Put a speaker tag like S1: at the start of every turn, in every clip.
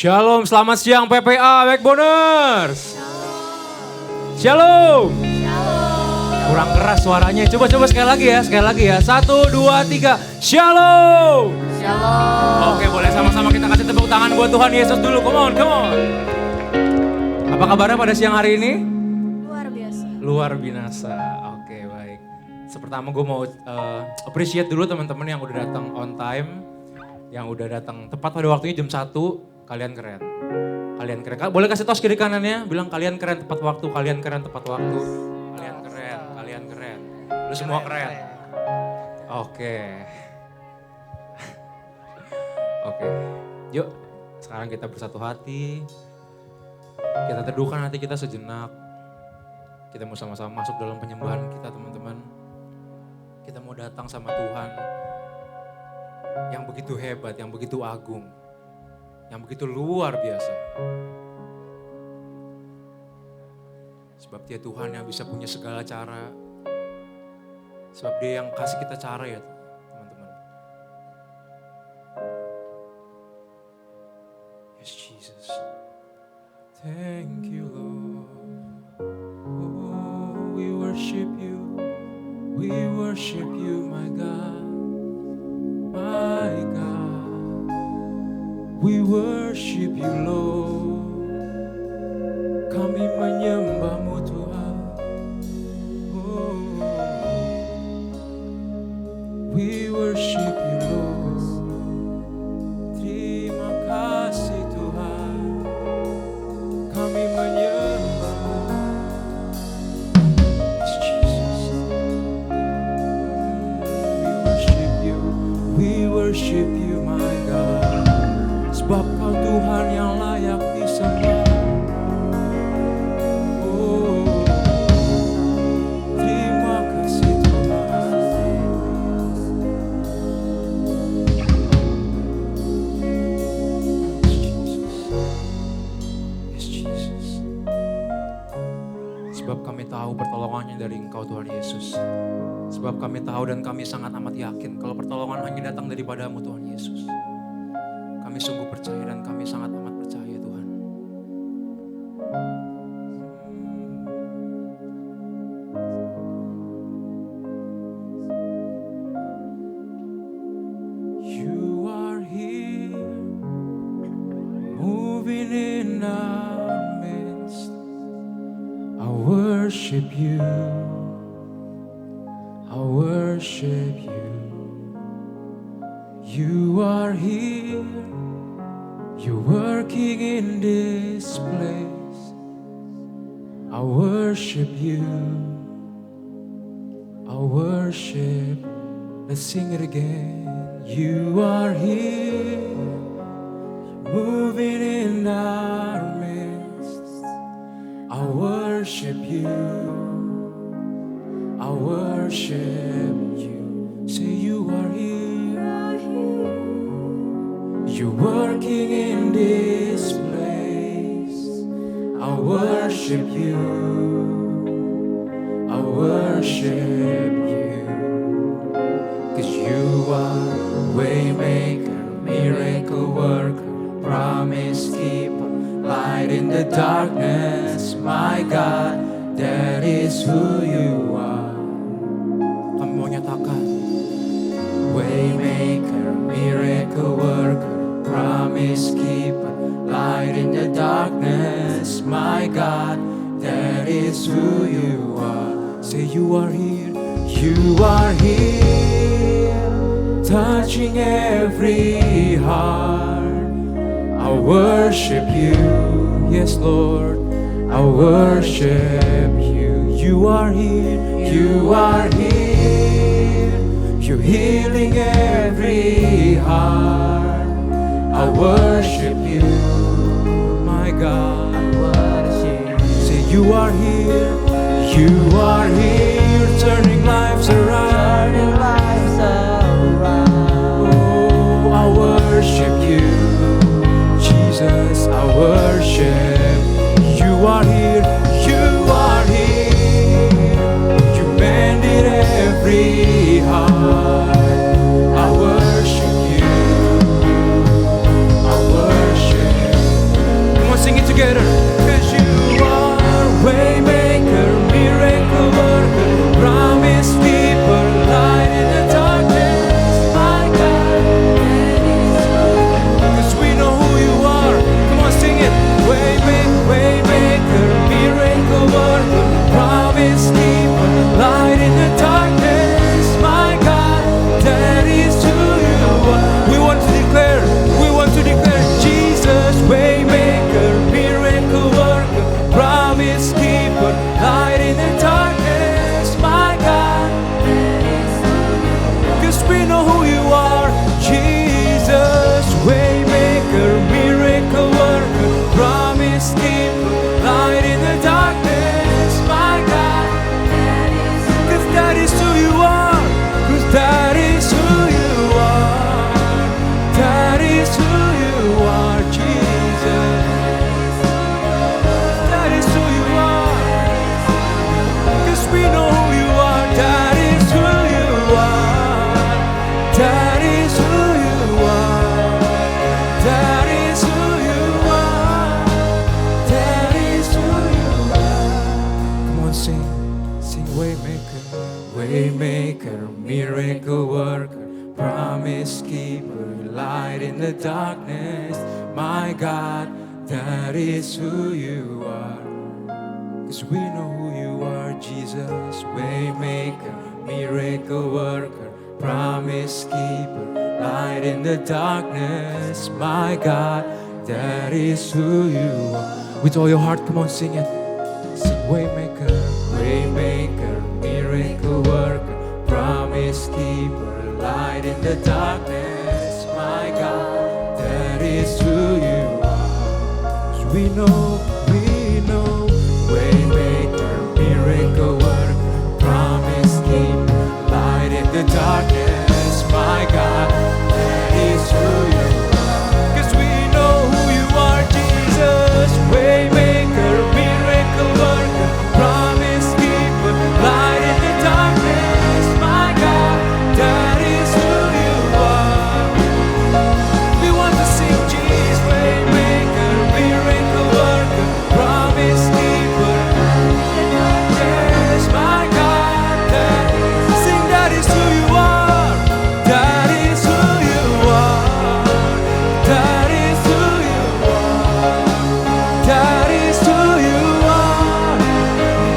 S1: Shalom, selamat siang PPA Backboners. Shalom. Kurang keras suaranya, coba sekali lagi ya. 1, 2, 3, Shalom. Oke, boleh sama-sama kita kasih tepuk tangan buat Tuhan Yesus dulu, come on. Apa kabarnya pada siang hari ini? Luar biasa, oke baik. Sepertama gue mau appreciate dulu teman-teman yang udah datang on time. Yang udah datang tepat pada waktunya jam 1. Kalian keren. Boleh kasih tos kiri kanannya, bilang kalian keren tepat waktu, kalian keren tepat waktu. Kalian keren. Lu semua keren. Oke. Yuk, sekarang kita bersatu hati. Kita teduhkan hati kita sejenak. Kita mau sama-sama masuk dalam penyembahan kita, teman-teman. Kita mau datang sama Tuhan yang begitu hebat, yang begitu agung, yang begitu luar biasa. Sebab Dia Tuhan yang bisa punya segala cara. Sebab Dia yang kasih kita cara ya teman-teman. Yes Jesus. Thank you Lord. Oh, we worship you. We worship you my God. My God. We worship you Lord, kami menyembah-Mu Tuhan. Oh, we worship you Lord, terima kasih Tuhan, kami menyembah-Mu. Yes, Jesus. We worship you my God. Sebab Kau Tuhan yang layak disembah. Oh, terima kasih Tuhan. Yes Jesus. Sebab kami tahu pertolongannya dari Engkau Tuhan Yesus. Sebab kami tahu dan kami sangat amat yakin kalau pertolongan hanya datang daripada-Mu Tuhan Yesus. Kami sungguh percaya dan kami sangat amat percaya Tuhan. You are here, moving in our midst. I worship you. I worship you. You are here. You're working in this place. I worship you. I worship. Let's sing it again. You are here, moving in our midst. I worship you. I worship you. Say you are here. You're working in this place. I worship you. I worship you. 'Cause you are waymaker, miracle worker, promise keeper, light in the darkness. My God, that is who you are. Kami mau nyatakan waymaker, miracle worker, promise keeper, light in the darkness. My God, that is who you are. Say you are here. You are here, touching every heart. I worship you. Yes Lord, I worship you. You are here. You are here. You're healing every heart. I worship you, my God. I worship you. Say you are here. You are here, turning lives around. Oh, I worship you, Jesus. I worship. You are here. You are here. You mended every heart. I worship you. I worship. is who you are, Jesus. That is who you are. 'Cause we know who you are. That is who you are. That is who you are. That is who you are. That is who you are. Come on, sing Waymaker, Waymaker, miracle worker, promise keeper, light in the darkness. My God, that is who you are. 'Cause we know who you are, Jesus. Waymaker, miracle worker, promise keeper, light in the darkness. My God, that is who you are. With all your heart, come on, sing it. Sing Waymaker, Waymaker, miracle worker, promise keeper, light in the darkness. My God, that is who you are. 'Cause we know, Waymaker, miracle worker, promise keeper, light in the darkness. My God, that is who you are. 'Cause we know who you are, Jesus. Waymaker, miracle worker, promise keeper, light in the darkness. My God, that is who you are. We want to sing Jesus. Waymaker, miracle worker, promise keeper. Yes, my God, sing that is who you are. That is who you are. That is who you are. That is who you are.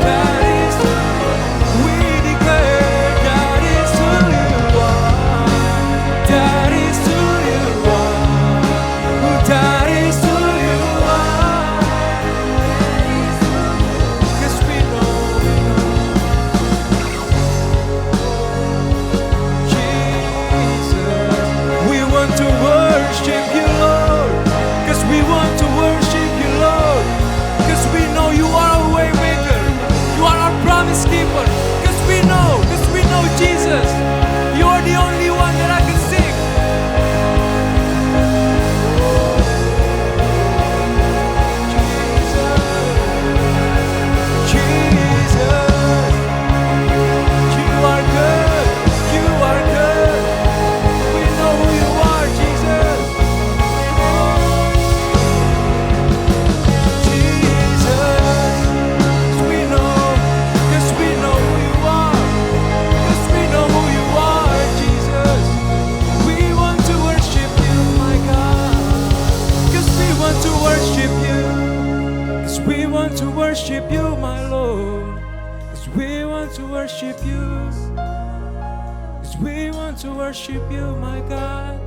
S1: That is who we declare. That is who you are. That is who you are. That is who you are. 'Cause we know, Jesus, we want to worship you, Lord. 'Cause we want to worship you, Lord. 'Cause we know you are a way maker. You are our promise keeper. 'Cause we know, Jesus, you are the only one that I can sing. Jesus, you are good. You are good. We know who you are, Jesus. Jesus, we know, 'cause we know who you are. 'Cause we know who you are, Jesus. We want to worship you, my God. 'Cause we want to worship you. 'Cause we want to worship you, my Lord. 'Cause we want to worship you. 'Cause we want to worship you, my God.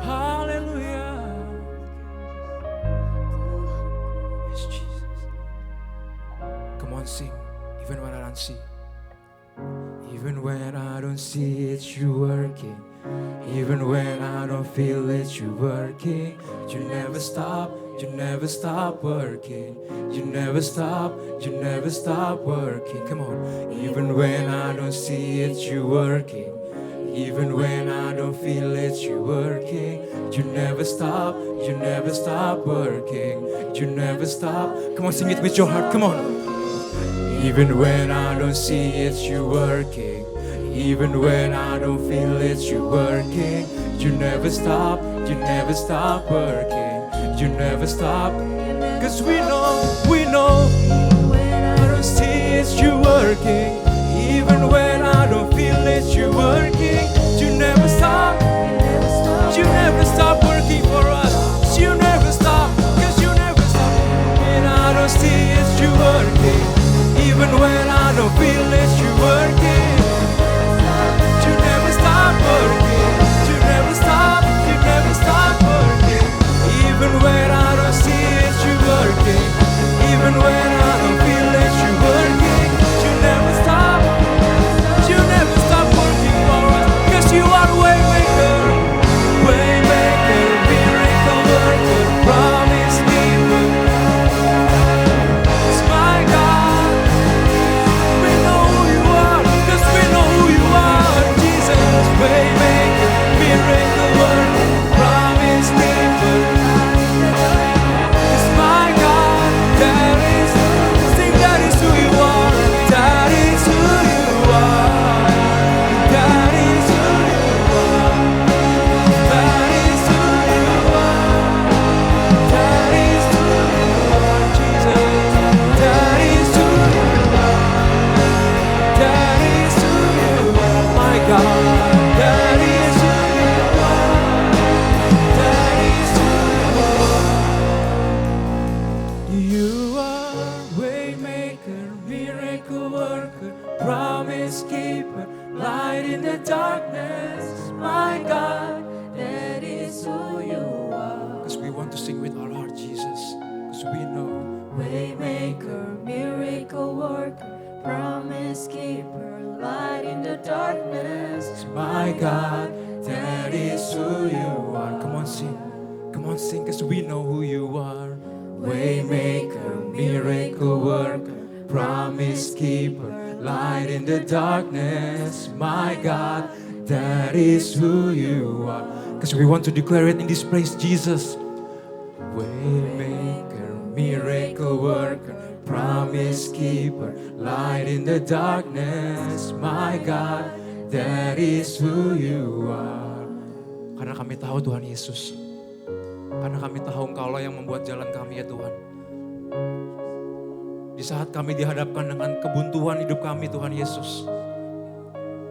S1: Hallelujah. Yes, Jesus. Come on, sing. Even when I don't see. Even when I don't see it, you working. Even when I don't feel it, you working. You never stop. You never stop working. You never stop. You never stop working. Come on. Even when I don't see it, you working. Even when I don't feel it, you working. You never stop. You never stop working. You never stop. Come on, sing it with your heart. Come on. Even when I don't see it, you working. Even when I don't feel it, you working. You never stop. You never stop working. You never stop. 'Cause we know. When I don't see it, you working. Even when I don't feel it, you working. You never stop. You never stop working for us. You never stop. 'Cause you never stop. When I don't see it, you working. Even when I don't feel it, you working. You never stop working. You never stop. You never stop working. Even when I don't see it, you working. Even when I don't feel it, you working. You never stop. You never stop working for us. 'Cause you are a way maker. sing, cause we know who you are. Waymaker, miracle worker, promise keeper, light in the darkness. My God, that is who you are. Cause we want to declare it in this place, Jesus. Waymaker, miracle worker, promise keeper, light in the darkness. My God, that is who you are. Karena kami tahu Tuhan Yesus. Karena kami tahu Engkaulah yang membuat jalan kami ya Tuhan. Di saat kami dihadapkan dengan kebuntuan hidup kami Tuhan Yesus.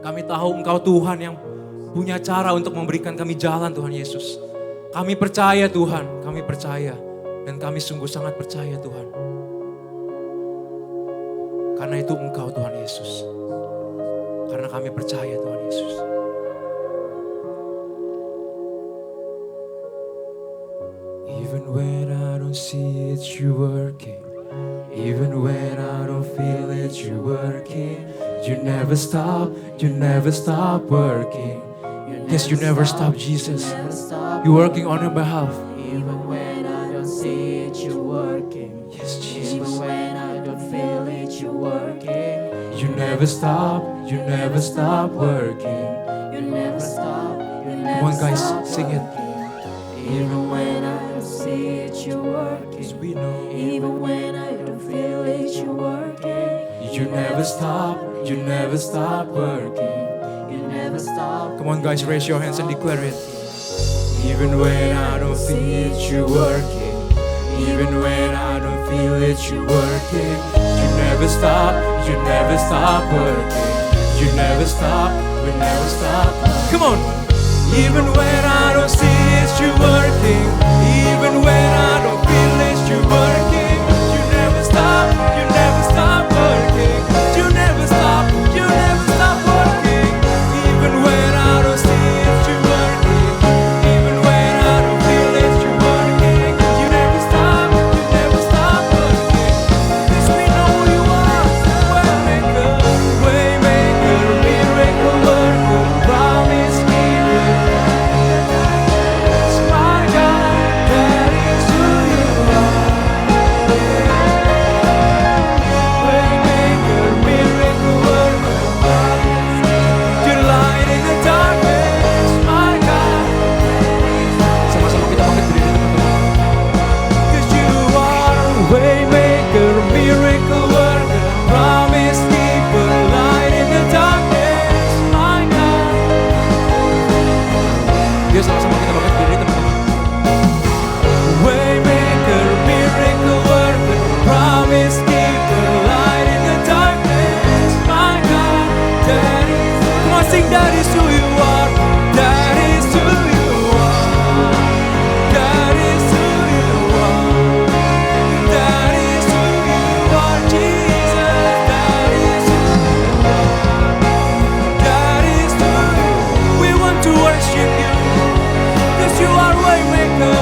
S1: Kami tahu Engkau Tuhan yang punya cara untuk memberikan kami jalan Tuhan Yesus. Kami percaya Tuhan, kami percaya. Dan kami sungguh sangat percaya Tuhan. Karena itu Engkau Tuhan Yesus. Karena kami percaya Tuhan Yesus. Even when I don't see it, you working. Even when I don't feel it, you working. You never stop working. Yes, you never stop, Jesus. You're working on your behalf.
S2: Even when I don't see it, you're working.
S1: Yes, Jesus.
S2: Even when I don't feel it, you're working.
S1: You never stop working.
S2: You never stop.
S1: Come on guys, sing it.
S2: Even when I don't see it, you're working.
S1: Cause we know
S2: Even when I don't feel it, you're working.
S1: you never stop working.
S2: You never stop.
S1: Come on guys, raise your hands and declare it. Even when I don't see it, you're working. Even when I don't feel it, you're working. You never stop working. You never stop working. Come on. Even when I don't see it, you're working. Even when I don't feel it, you're working. You never stop working. You never stop working. Even when I don't see it, you're working. Even when I don't feel it, you're working. You never stop working. Cause we know who you are. Waymaker, miracle worker, promise keeper. It's my God, that is who you are. Waymaker, miracle worker, you're light in the darkness, my God. Sama-sama kita bangkit berdiri teman-teman. Cause you are waymaker, miracle worker, promise keeper, light in the darkness, my God. Yuk sama-sama kita bangkit berdiri teman-teman. Waymaker, miracle worker, promise keeper, light in the darkness, my God. That is, come on, sing, that is who you are. That is who you are. That is who you are. That is who you are, Jesus. That is who you are. That is who you are. We want to worship you. Cause you are waymaker.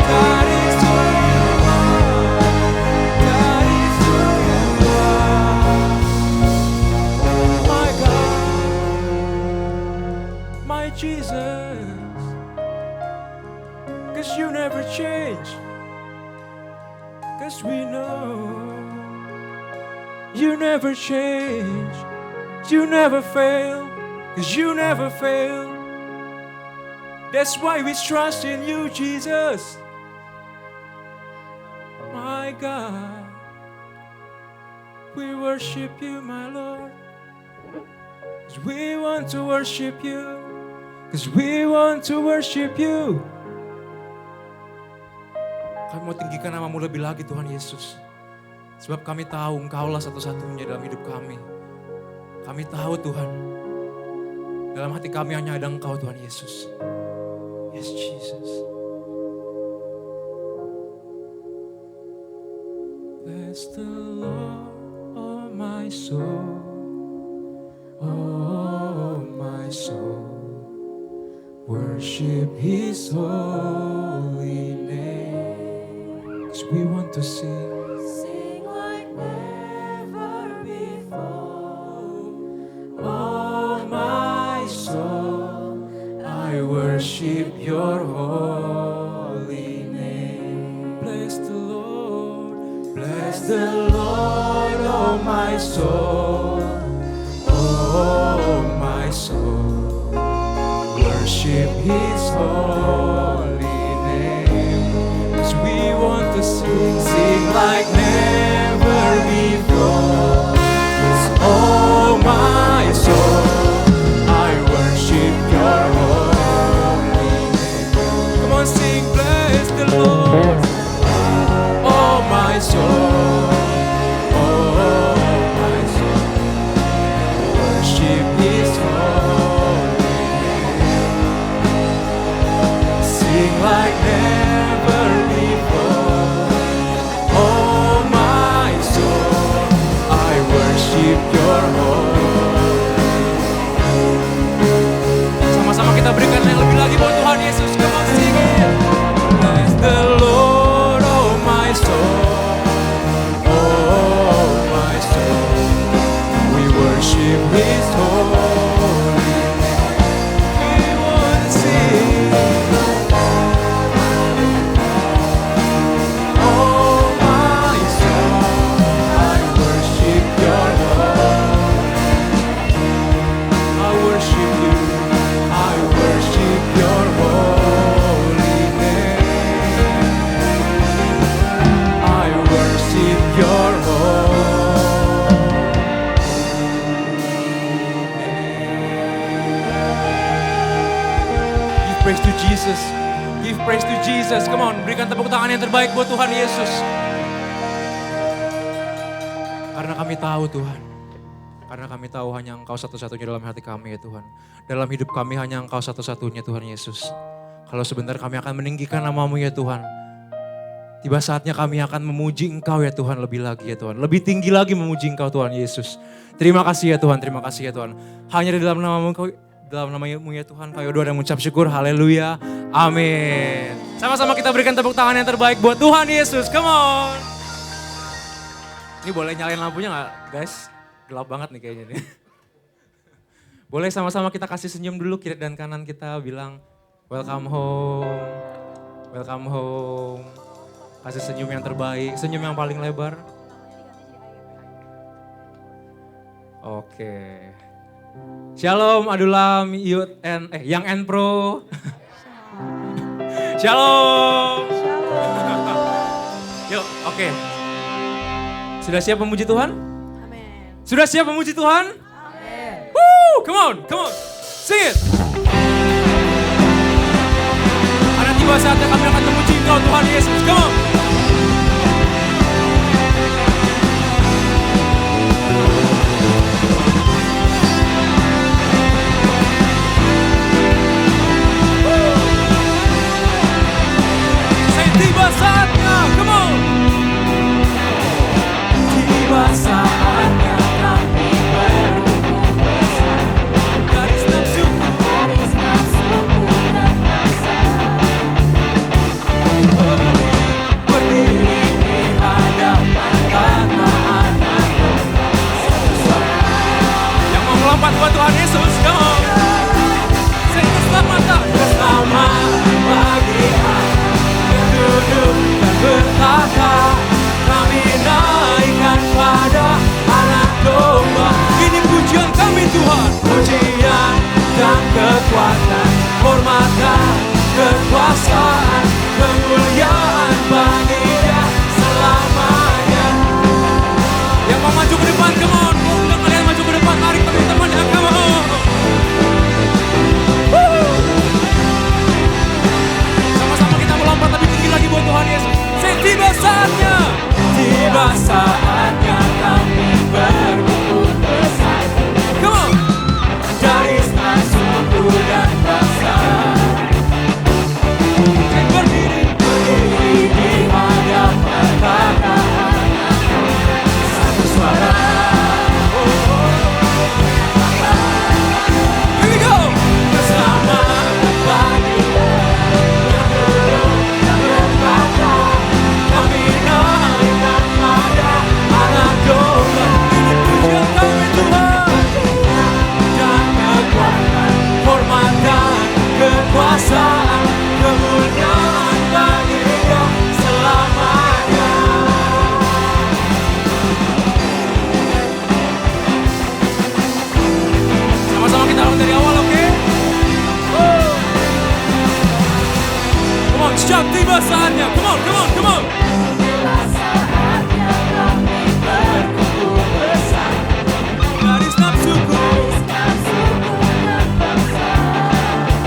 S1: That is who you are. That is who you are. My God, my Jesus. Cause you never change. Cause we know you never change. You never fail. Cause you never fail. That's why we trust in you, Jesus. My God, we worship you, my Lord. 'Cause we want to worship you. 'Cause we want to worship you. Kami mau tinggikan nama-Mu lebih lagi Tuhan Yesus. Sebab kami tahu Engkaulah satu-satunya dalam hidup kami. Kami tahu Tuhan, dalam hati kami hanya ada Engkau Tuhan Yesus. Yes, Jesus. Bless the Lord, oh my soul, oh my soul. Worship His holy name. 'Cause we want to sing.
S2: Sing like never before.
S1: Oh my soul, I worship worship your holy name. Bless the Lord, oh my soul, oh my soul. Worship His holy name. 'Cause we want to sing like never before. 'Cause oh my soul, I worship your holy name. Come on, sing, bless the Lord, oh my soul, oh my soul. Worship His holy name. Sing like never before. Oh my soul, I worship your holy name. Sama-sama kita berikan yang lebih lagi buat Tuhan Yesus. Come on, sing it. Bless the Lord, oh my soul, oh my soul. We worship His holy name. We want to sing. Oh my soul, I worship your holy. I worship you. I worship your holy name. I worship your holy name. Give praise to Jesus. Give praise to Jesus. Come on, berikan tepuk tangan yang terbaik buat Tuhan Yesus. Karena kami tahu Tuhan. Karena kami tahu hanya Engkau satu-satunya dalam hati kami ya Tuhan. Dalam hidup kami hanya Engkau satu-satunya Tuhan Yesus. Kalau sebentar kami akan meninggikan nama-Mu ya Tuhan. Tiba saatnya kami akan memuji Engkau ya Tuhan lebih lagi ya Tuhan. Lebih tinggi lagi memuji Engkau Tuhan Yesus. Terima kasih ya Tuhan, terima kasih ya Tuhan. Hanya di dalam nama-Mu dalam nama-Mu ya Tuhan, kami berdoa dan mengucap syukur. Haleluya. Amin. Sama-sama kita berikan tepuk tangan yang terbaik buat Tuhan Yesus. Come on. Ini boleh nyalain lampunya gak guys? Gelap banget nih kayaknya nih. Boleh sama-sama kita kasih senyum dulu kiri dan kanan kita bilang welcome home. Welcome home. Kasih senyum yang terbaik, senyum yang paling lebar. Oke. Shalom, Adulam, Youth and Young and Pro. Shalom. Yuk, oke. Sudah siap memuji Tuhan?
S2: Amin.
S1: Sudah siap memuji Tuhan?
S2: Amin.
S1: Woo, come on, sing it. Karena tiba saatnya kami akan memuji Engkau Tuhan Yesus, come on. Tiba saatnya, come on. Tiba saatnya kami berkumpul bersama. Garis nafsuku dan rasa. Berdiri di hadapan anak-anak yang mau melompat buat Tuhan Yesus, come on. Sing keselamatan, keselamatan bagi duduk dan bertata, kami naikkan pada anak domba. Ini pujian kami Tuhan, pujian dan kekuatan, hormat dan kekuasaan, kemuliaan bagi Dia selamanya. Yang mau maju ke depan, come on. Undang kalian maju ke depan, tarik teman-temannya, come on. Sama-sama kita melompat lebih tinggi lagi buat Tuhan Yesus. Tiba saatnya kami berkumpul bersatu. Come on. Dari suku dan bangsa. kemuliaan bagi Dia selamanya. Sama-sama kita ulang dari awal, oke? Come on, siap tiba saatnya. Come on, come on, come on.
S2: Tiba saatnya kami berkumpul bersama.
S1: Garis nafsuku.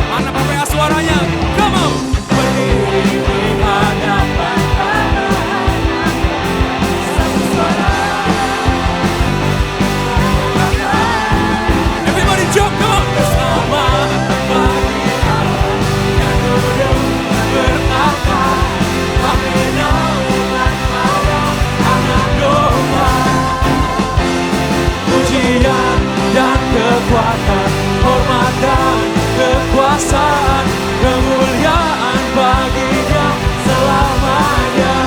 S1: Mana PPA suaranya? Come on. Berdiri di hadapan
S2: Satu suara.
S1: everybody jump, come on. Bersama bagi Allah yang duduk bertahta, kami naikkan pada anak domba. Pujian dan kekuatan, hormat dan kekuasaan, kemuliaan bagi Dia selamanya.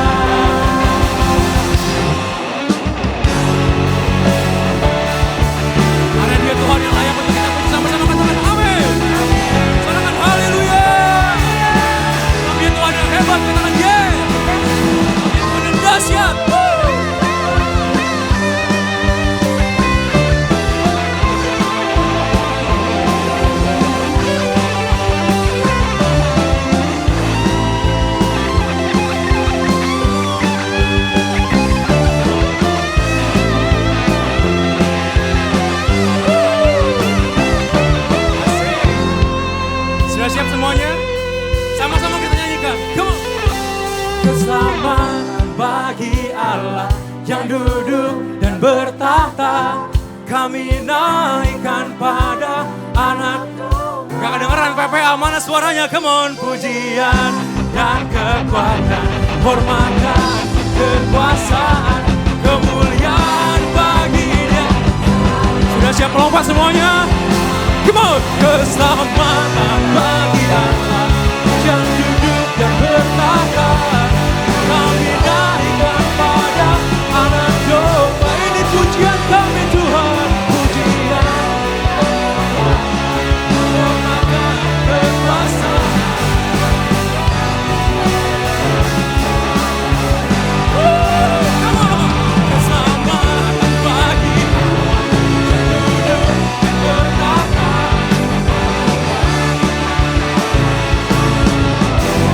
S1: Karena Dia Tuhan yang layak untuk kita puji, sama-sama katakan amin. Katakan haleluya. Dia Tuhan yang hebat, katakan yeah. Dia Tuhan yang dahsyat. Sudah siap semuanya? Sama-sama kita nyanyikan. Come on. Keselamatan bagi Allah yang duduk dan bertahta, kami naikkan pada anak. Gak kedengeran PPA, mana suaranya? Come on. Pujian dan kekuatan, hormat dan kekuasaan, kemuliaan bagi Dia. Sudah siap melompat semuanya? Come on! Keselamatan bagi Allah yang duduk dan bertahta, kami naikkan pada anak domba. Ini pujian kami Tuhan, pujian, hormat dan kekuasaan. Come on! Keselamatan bagi Allah yang duduk dan bertahta.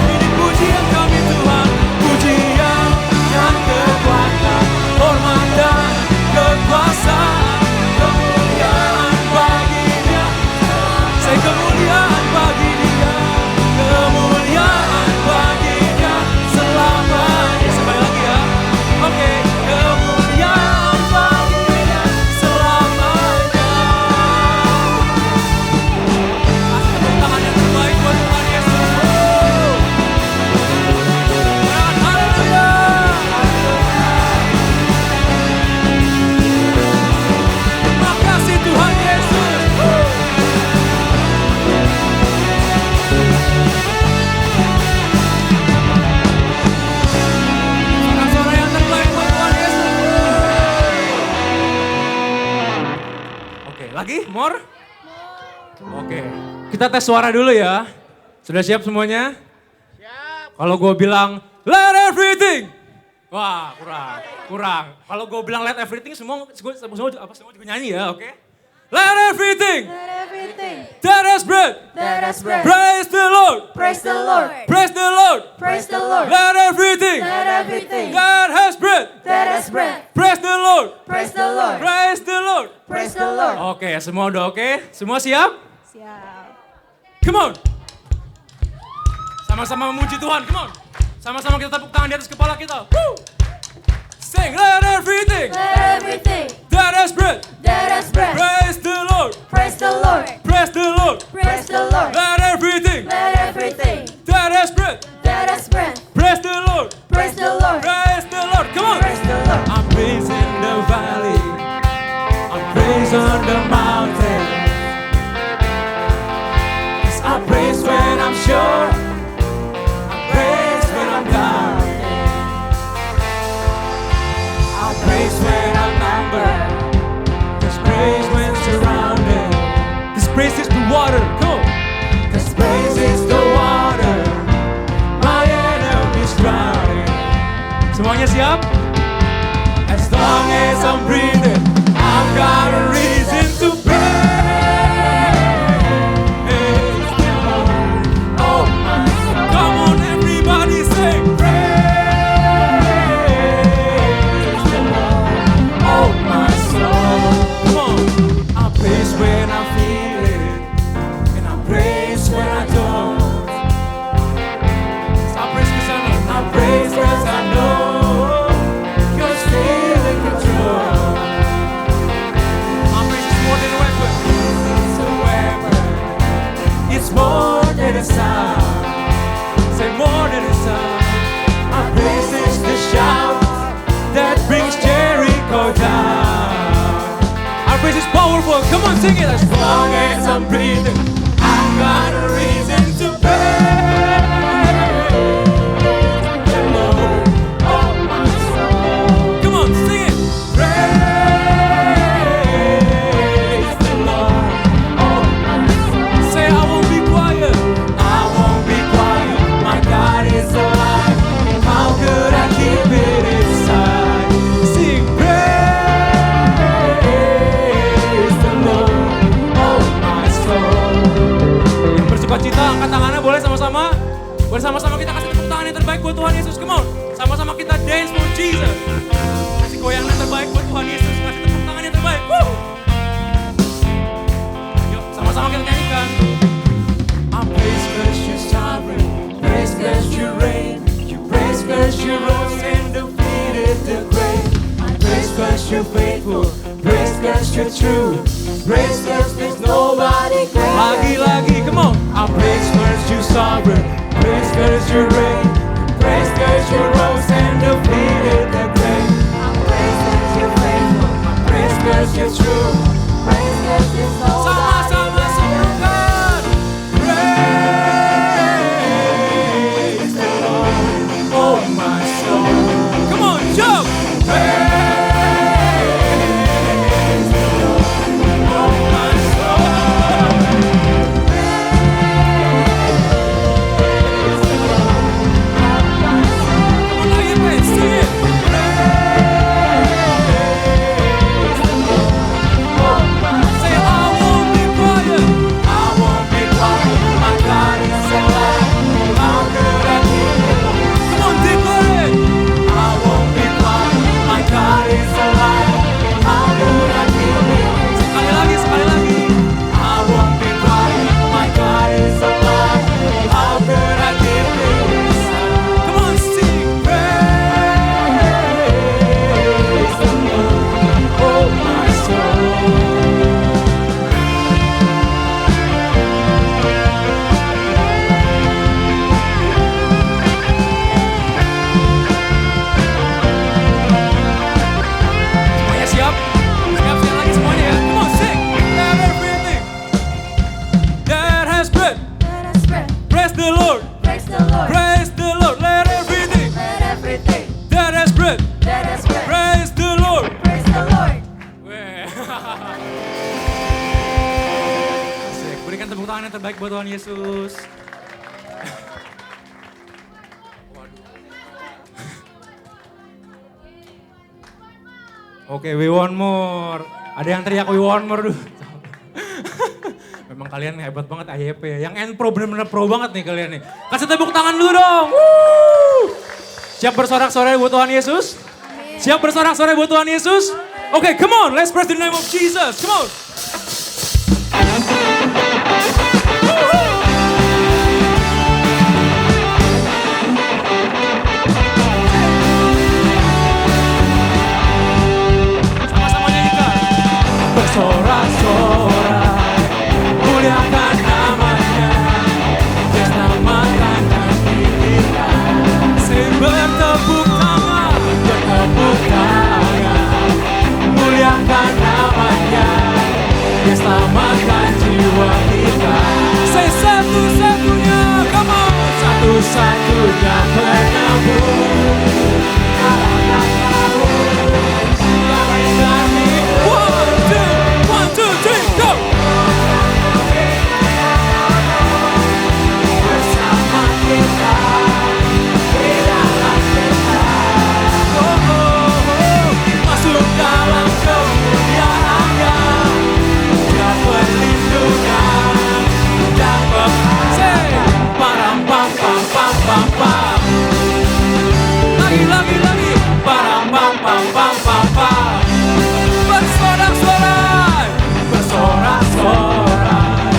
S1: Ini pujian kami Tuhan, pujian dan kekuatan, hormat dan kekuasaan, kemuliaan bagi Dia. Saya kemuliaan bagi Dia, kemuliaan bagi Dia selamanya. Sekali lagi ya, oke. Kemuliaan bagi Dia selamanya. Kasih tepuk tangan yang terbaik buat Tuhan Yesus. Haleluya. Terima kasih Tuhan Yesus. Suara-suara yang terbaik buat Tuhan Yesus. Oke, lagi? More? Oke, kita tes suara dulu ya. Sudah siap semuanya? Siap. Kalau gue bilang, let everything. Wah, kurang. Kalau gue bilang let everything, semua juga nyanyi ya, oke? Let everything
S2: Let everything
S1: that has breath
S2: that has breath
S1: praise the Lord.
S2: praise the Lord.
S1: Praise the Lord.
S2: Praise the Lord.
S1: Let everything
S2: Let everything
S1: that has breath
S2: that has breath
S1: praise the Lord.
S2: praise the Lord.
S1: Praise the Lord.
S2: Praise the Lord.
S1: Oke, semua udah oke? Semua siap?
S2: Siap.
S1: Come on. Sama-sama memuji Tuhan, come on. Sama-sama kita tepuk tangan di atas kepala kita. Woo. Sing, let everything
S2: Let everything
S1: that has breath
S2: that has breath
S1: praise the Lord.
S2: praise the Lord.
S1: Praise the Lord.
S2: Praise the Lord.
S1: Let everything
S2: Let everything
S1: that has breath
S2: that has breath
S1: praise the Lord.
S2: praise the Lord.
S1: Praise the Lord. Come on.
S2: Praise the Lord.
S1: I'm praised in the valley. I'm praised on the mountain. 'Cause I praise when I'm sure. I praise when I'm down. I praise when I'm numbered. 'Cause praise when surrounded. 'Cause praise is the water. Come on. 'Cause praise is the water siap? As long as I'm breathing, I've got a reason to praise the Lord. Oh my soul. Come on everybody say praise the Lord. Oh my soul. Come on. I praise when I feel it, and I praise when I don't. So I praise cause I know. I praise cause I know you're still in control. My praise is more than a weapon. It's a weapon. It's more than a sound. Say more than a sound. My praise is the shout that brings Jericho down. Our praise is powerful. Come on, sing it. As long as I'm breathing, I've got a reason to praise the Lord. Oh my soul. Come on, sing it. Praise the Lord. Oh my soul. Say I won't be quiet. I won't be quiet. My God is alive. How could I keep it inside? Sing praise the Lord. Oh my soul. Yang bersuka cita angkat tangannya boleh sama-sama. Bersama-sama kita kasih tepuk tangan yang terbaik buat Tuhan Yesus. Come on. Sama-sama kita dance for Jesus. Kasih goyangan yang terbaik buat Tuhan Yesus. Kasih tepuk tangan yang terbaik. Woo! Yuk, sama-sama kita nyanyikan. I praise cause you're sovereign. Praise cause you reign. You praise cause you rose and defeated the grave. I praise cause you're faithful. Praise cause you're true. Praise cause there's nobody greater. Lagi-lagi, come on. I praise cause you're sovereign. Praise cause you reign. Praise cause you rose and defeated the grave. I praise cause you're faithful. Praise cause you're true. Praise cause there's nobody sama-sama sambungkan. Praise the Lord. Oh my soul. Come on, jump. Praise the Lord. Oh my soul. Praise the Lord. Oh my soul. Come on, now you can sing it. Praise the Lord. Oh my soul. Say, I won't be quiet. I won't be quiet. My God is alive. How could I keep it? Come on, declare it. I won't be quiet. My God is alive. How could I keep it? Sekali lagi, sekali lagi. I won't be quiet. My God is alive. How could I keep it? Come on, sing. Praise the Lord. Oh my soul. Semuanya siap? Siap sekali lagi semuanya ya. Come on, sing. Let everything that has breath
S2: Let us pray.
S1: praise the Lord.
S2: Praise the Lord.
S1: Praise the Lord. Let everything
S2: Let everything
S1: that has breath
S2: that has breath
S1: praise the Lord.
S2: praise the Lord.
S1: Weh. Asik. Berikan tepuk tangan yang terbaik buat Tuhan Yesus. Oke, we want more. Ada yang teriak we want more dulu. Memang kalian hebat banget AYP ya. Yang N Pro bener-bener pro banget nih kalian nih. Kasih tepuk tangan dulu dong. Woo! Siap bersorak-sorai buat Tuhan Yesus? Siap bersorak-sorai buat Tuhan Yesus? Oke, come on, let's praise the name of Jesus. Come on. Sama-sama nyanyikan. Bersorak-sorai, muliakan namanya. Dia selamatkan kami kita. Bertepuk tangan, muliakan namanya. Dia selamatkan jiwa kita. Say satu-satunya, come on. Satu-satunya penebus. One, two, three, go. Bersama kita, di dalam kita. pam pam. Lagi. Param pam pam pam pam pam. Bersorak-sorai, bersorak-sorai,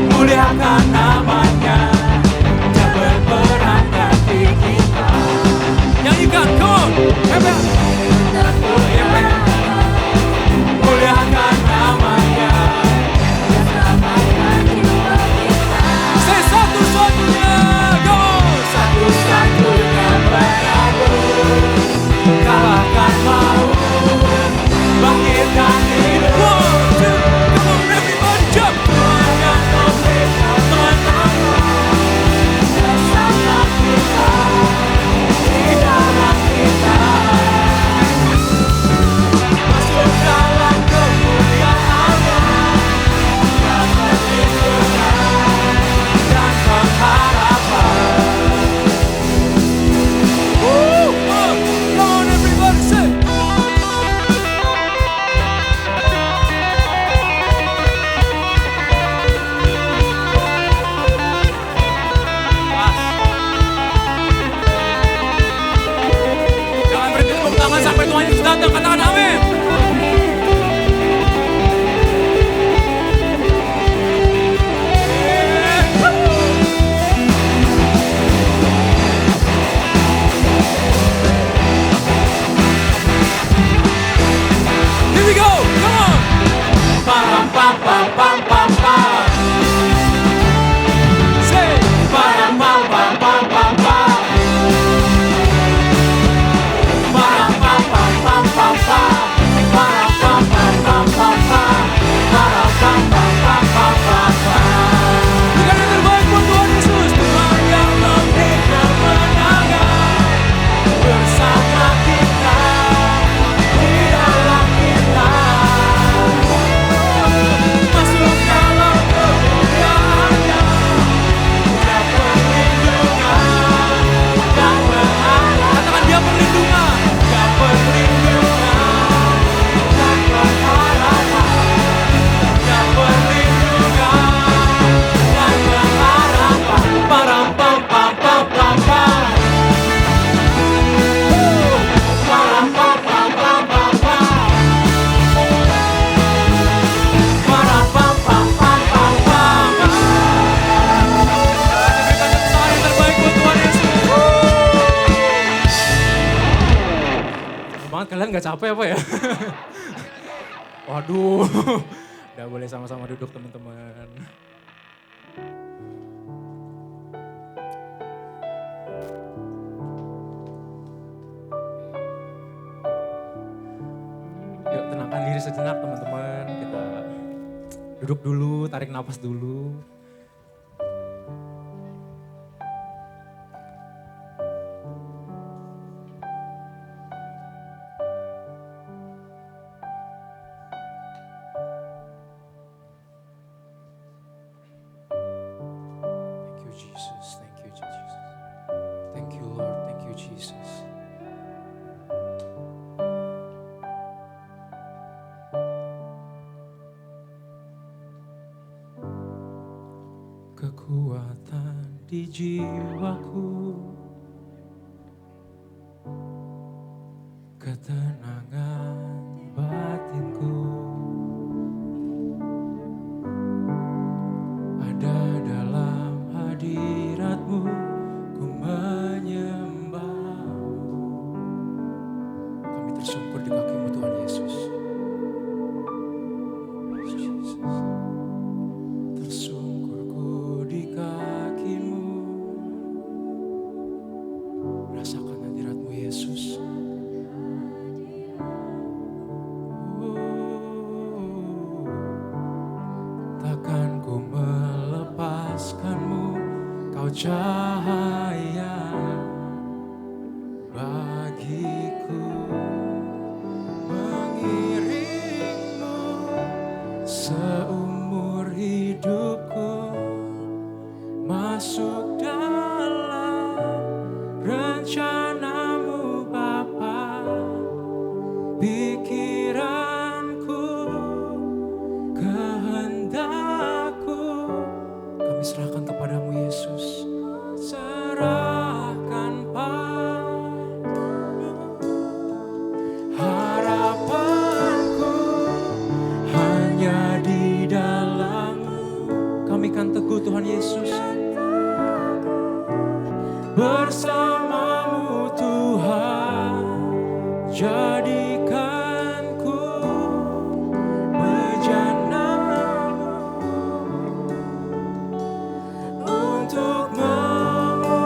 S1: muliakan namanya, Dia berperan ganti kita. Nyanyikan, come on, hebat. Muliakan namanya, say satu-satunya, go. Satu-satunya penabur, kalahkan maut, bangkitkan hidup. 1, 2, come on everybody jump. Tuhan yang memberikan kemenangan bersama kita, di dalam kita. Masuk dalam kemuliaan-Nya, dan perlindungan dan pengharapan. Come on everybody say. Jangan berhenti tepuk tangan sampai Tuhan Yesus datang, katakan amin. Here we go, come on. Param pam pam pam pam pam. Say param pam pam pam pam pam. Param pam pam pam pam pam. Param pam pam pam pam pam. Param pam pam pam pam pam pam. Berikan yang terbaik buat Tuhan Yesus. Tuhan yang memberi kemenangan bersama kita, di dalam kita. Masuk dalam kemuliaan-Nya, Dia perlindungan dan pengharapan. Katakan Dia perlindungan, Dia perlindungan dan pengharapan. Dia perlindungan dan pengharapan. Param pam pam pam pam pam. Param pam pam pam pam pam. Param pam pam pam pam pam. Berikan tepuk tangan yang terbaik buat Tuhan Yesus. Banget, kalian gak capek apa ya? Waduh, udah boleh sama-sama duduk teman-teman. Yuk tenangkan diri sejenak teman-teman. Kita duduk dulu, tarik napas dulu. Thank you Jesus, thank you Jesus. Thank you Lord, thank you Jesus. Kekuatan di jiwaku, ketenangan batinku, ada dalam hadirat-Mu, ku menyembah-Mu. Kami tersungkur di kaki-Mu Tuhan Yesus. Yes, Jesus. Tersungkurku di kaki-Mu, rasakan hadirat-Mu Yesus. Takkan ku melepaskan-Mu, Kau cahaya bagiku, mengiring-Mu seumur hidupku, masuk dalam rencana-Mu Bapa. Pikiranku, kehendakku, kami serahkan kepadamu Yesus. bersamamu Tuhan, jadikan ku bejanamu untuk memuliakan.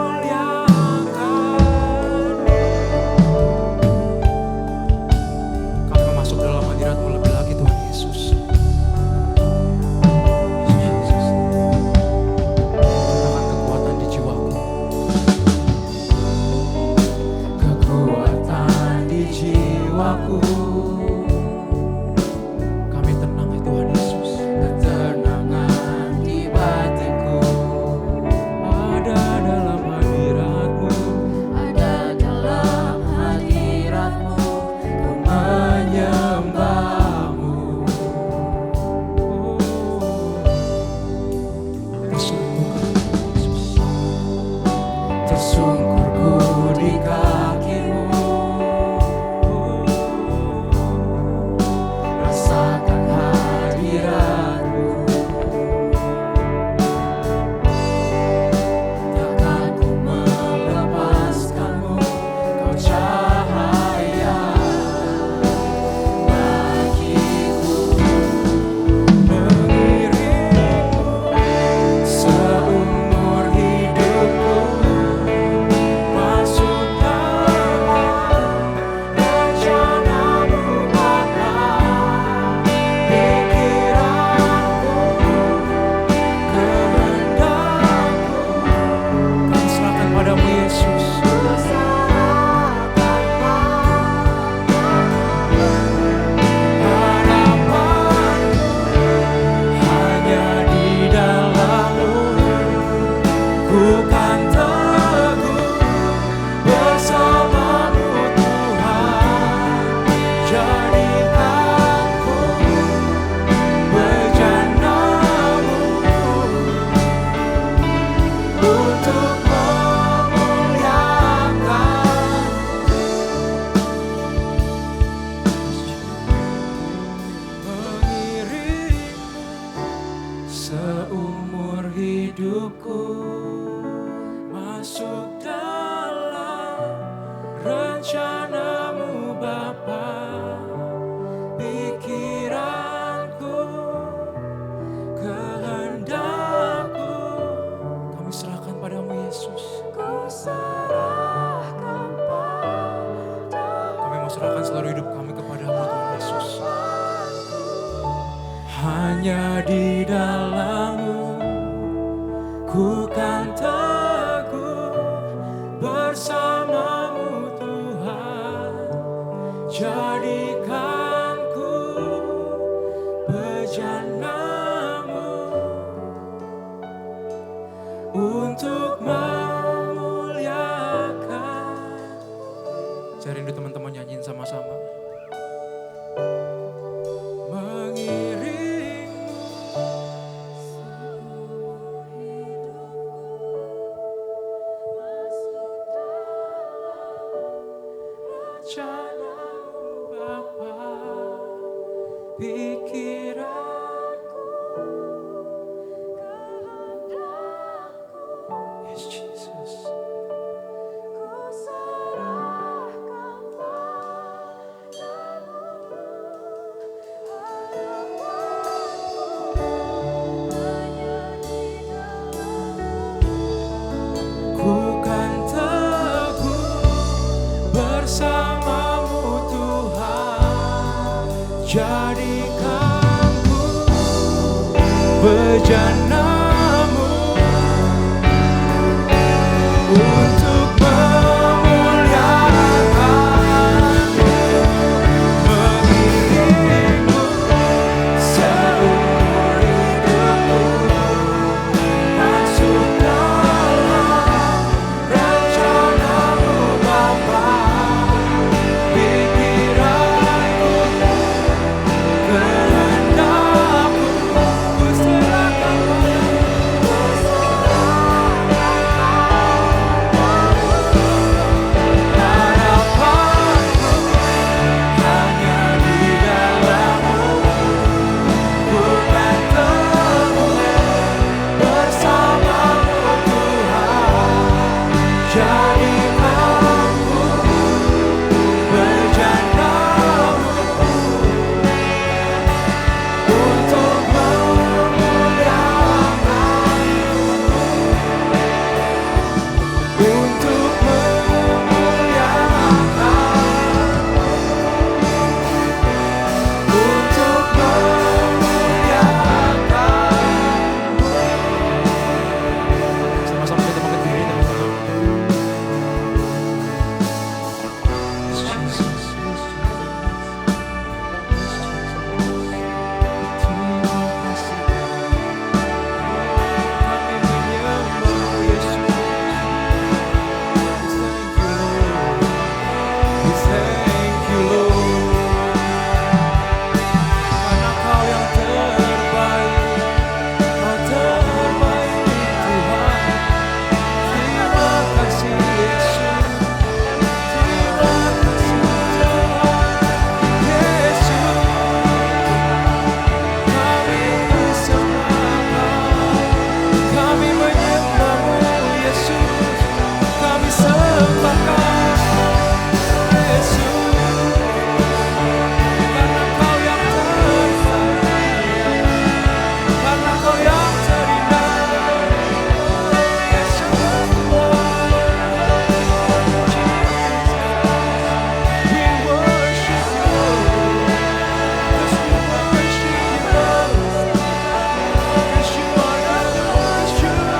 S1: Kami masuk dalam hadirat-Mu lebih lagi Tuhan Yesus. Katakan kekuatan di jiwaku. Kekuatan di jiwaku. Kami tenang ya Tuhan Yesus. Ketenangan di batinku ada dalam hadirat-Mu.
S2: Ada dalam hadirat-Mu, ku
S1: Menyembah-Mu. Tersungkurku di kaki-Mu. Rasakan hadirat-Mu. Takkan ku melepaskan-Mu, Kau cahaya bagiku. Mengiringmu seumur hidupku, masuk dalam rencana-Mu Bapa. Pikiranku, kehendakku, kami serahkan padamu Yesus. Harapanku hanya di dalam-Mu, ku kan teguh bersama-Mu Tuhan, jadikan ku bejana-Mu untuk memuliakan. Mengiringmu seumur hidupku, masuk dalam rencana-Mu Bapa. Pikiranku, kehendakku, kami serahkan padamu Yesus. Kami mau serahkan seluruh hidup kami kepadamu Tuhan Yesus. Hanya di dalam-Mu, ku kan teguh bersama-Mu Tuhan, jadikan ku bejana-Mu untuk memuliakan. Saya rindu teman-teman nyanyiin sama-sama. Mengiringmu rencana-Mu Bapa. Pikiranku, kehendakku, yes Jesus. Ku kan teguh bersama-Mu Tuhan, jadikan ku bejana-Mu untuk memuliakan-Mu. Mengiringmu seumur hidupku, masuk dalam rencana-Mu Bapa. Pikiranku, kehendakku, ku serahkan sembahkan Yesus, karena Kau yang tersayang, karena Kau yang terindah. Yesus Tuhan, we worship You, 'cause we worship You, 'cause You are the true.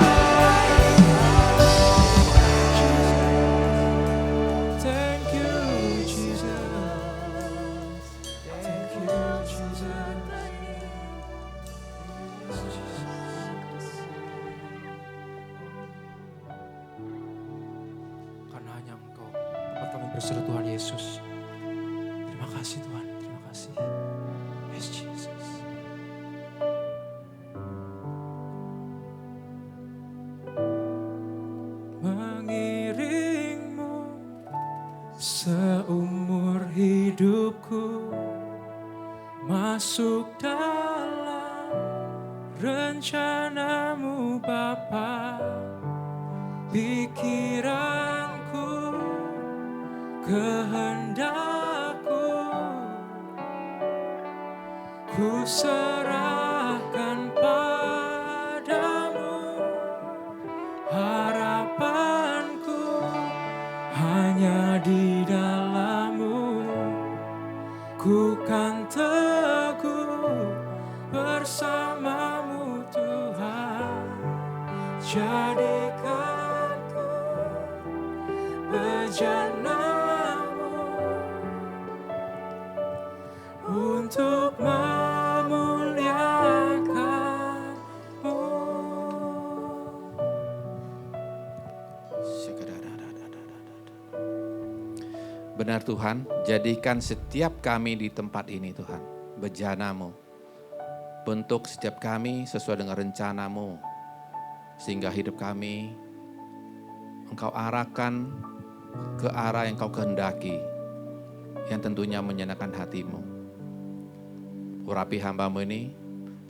S1: Thank You, Jesus. Thank You, Jesus. Karena hanya Engkau tempat kami berseru, Tuhan Yesus. Terima kasih Tuhan, terima kasih. Yes Jesus. Mengiringmu seumur hidupku, masuk dalam rencanamu Bapa. Pikiranku, kehendakku, ku serahkan padamu. Harapanku hanya di dalam-Mu, ku kan teguh bersama-Mu Tuhan. Jadikanku bejana-Mu untuk memuliakan-Mu.
S3: Benar Tuhan, jadikan setiap kami di tempat ini Tuhan, bejana-Mu. Bentuk setiap kami sesuai dengan rencana-Mu, sehingga hidup kami Engkau arahkan ke arah yang Kau kehendaki, yang tentunya menyenangkan hati-Mu. Urapi hamba-Mu ini,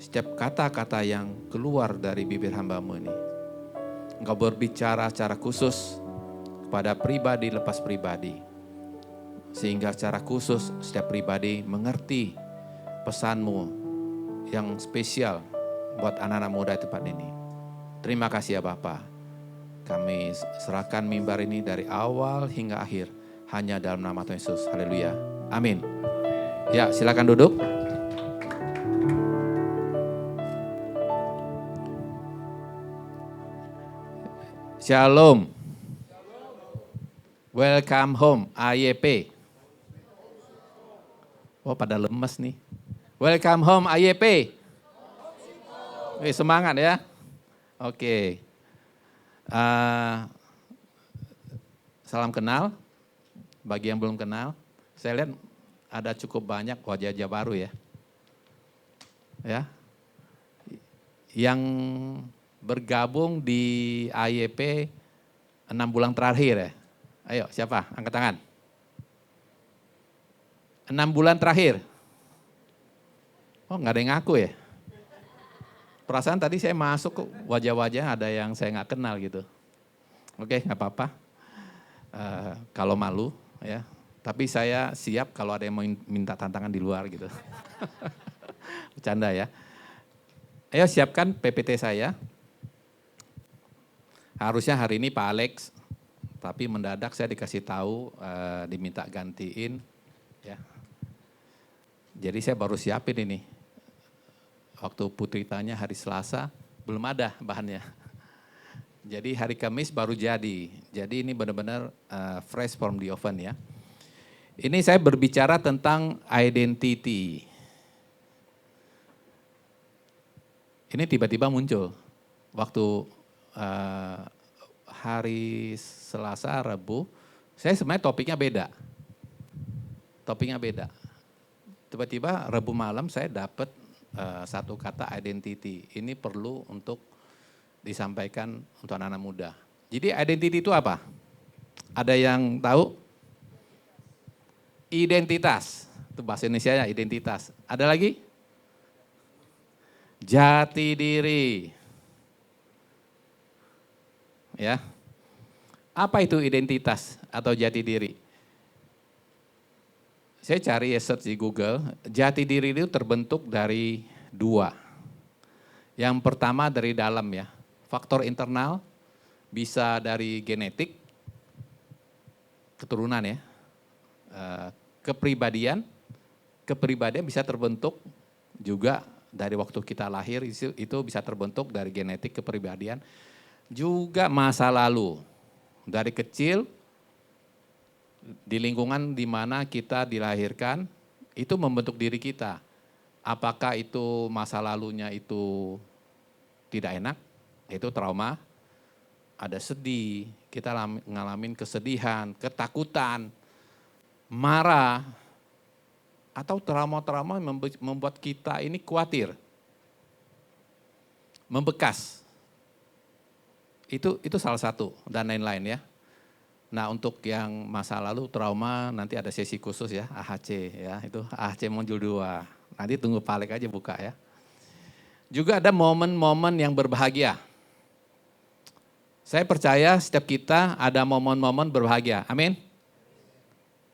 S3: setiap kata-kata yang keluar dari bibir hamba-Mu ini, Engkau berbicara secara khusus kepada pribadi lepas pribadi, sehingga secara khusus setiap pribadi mengerti pesan-Mu yang spesial buat anak-anak muda di tempat ini. Terima kasih ya Bapa. Kami serahkan mimbar ini dari awal hingga akhir hanya dalam nama Tuhan Yesus. Haleluya. Amin. Ya, silakan duduk. Shalom. Welcome home, AYP. Oh, pada lemes nih. Welcome home, AYP. Semangat ya. Oke. Salam kenal. Bagi yang belum kenal, saya lihat ada cukup banyak wajah-wajah baru ya. Ya. Yang bergabung di AYP 6 bulan terakhir ya. Ayo, siapa? Angkat tangan. 6 bulan terakhir. Oh, nggak ada yang ngaku ya? Perasaan tadi saya masuk kok wajah-wajah ada yang saya nggak kenal gitu. Oke, nggak apa-apa. Kalau malu ya. Tapi saya siap kalau ada yang mau minta tantangan di luar gitu. Bercanda ya. Ayo siapkan PPT saya. Harusnya hari ini Pak Alex, tapi mendadak saya dikasih tahu diminta gantiin. Ya. Jadi saya baru siapin ini. Waktu Putri tanya hari Selasa, belum ada bahannya. Jadi hari Kamis baru jadi. Jadi ini benar-benar fresh from the oven ya. Ini saya berbicara tentang identity. Ini tiba-tiba muncul. Waktu hari Selasa, Rabu, saya sebenarnya topiknya beda. Topiknya beda. Tiba-tiba Rabu malam saya dapat satu kata identity. Ini perlu untuk disampaikan untuk anak-anak muda. Jadi identity itu apa? Ada yang tahu? Identitas. Itu bahasa Indonesia ya, identitas. Ada lagi? Jati diri. Ya. Apa itu identitas atau jati diri? Saya cari search di Google, jati diri itu terbentuk dari dua. Yang pertama dari dalam ya, faktor internal bisa dari genetik, keturunan ya, kepribadian bisa terbentuk juga dari waktu kita lahir, itu bisa terbentuk dari genetik, kepribadian, juga masa lalu. Dari kecil, di lingkungan di mana kita dilahirkan, itu membentuk diri kita. Apakah itu masa lalunya itu tidak enak, itu trauma, ada sedih, kita ngalamin kesedihan, ketakutan, marah, atau trauma-trauma yang membuat kita ini khawatir, membekas. Itu salah satu dan lain-lain ya. Nah untuk yang masa lalu trauma nanti ada sesi khusus ya, AHC ya, itu AHC modul 2. Nanti tunggu Pak Alek aja buka ya. Juga ada momen-momen yang berbahagia. Saya percaya setiap kita ada momen-momen berbahagia. Amin.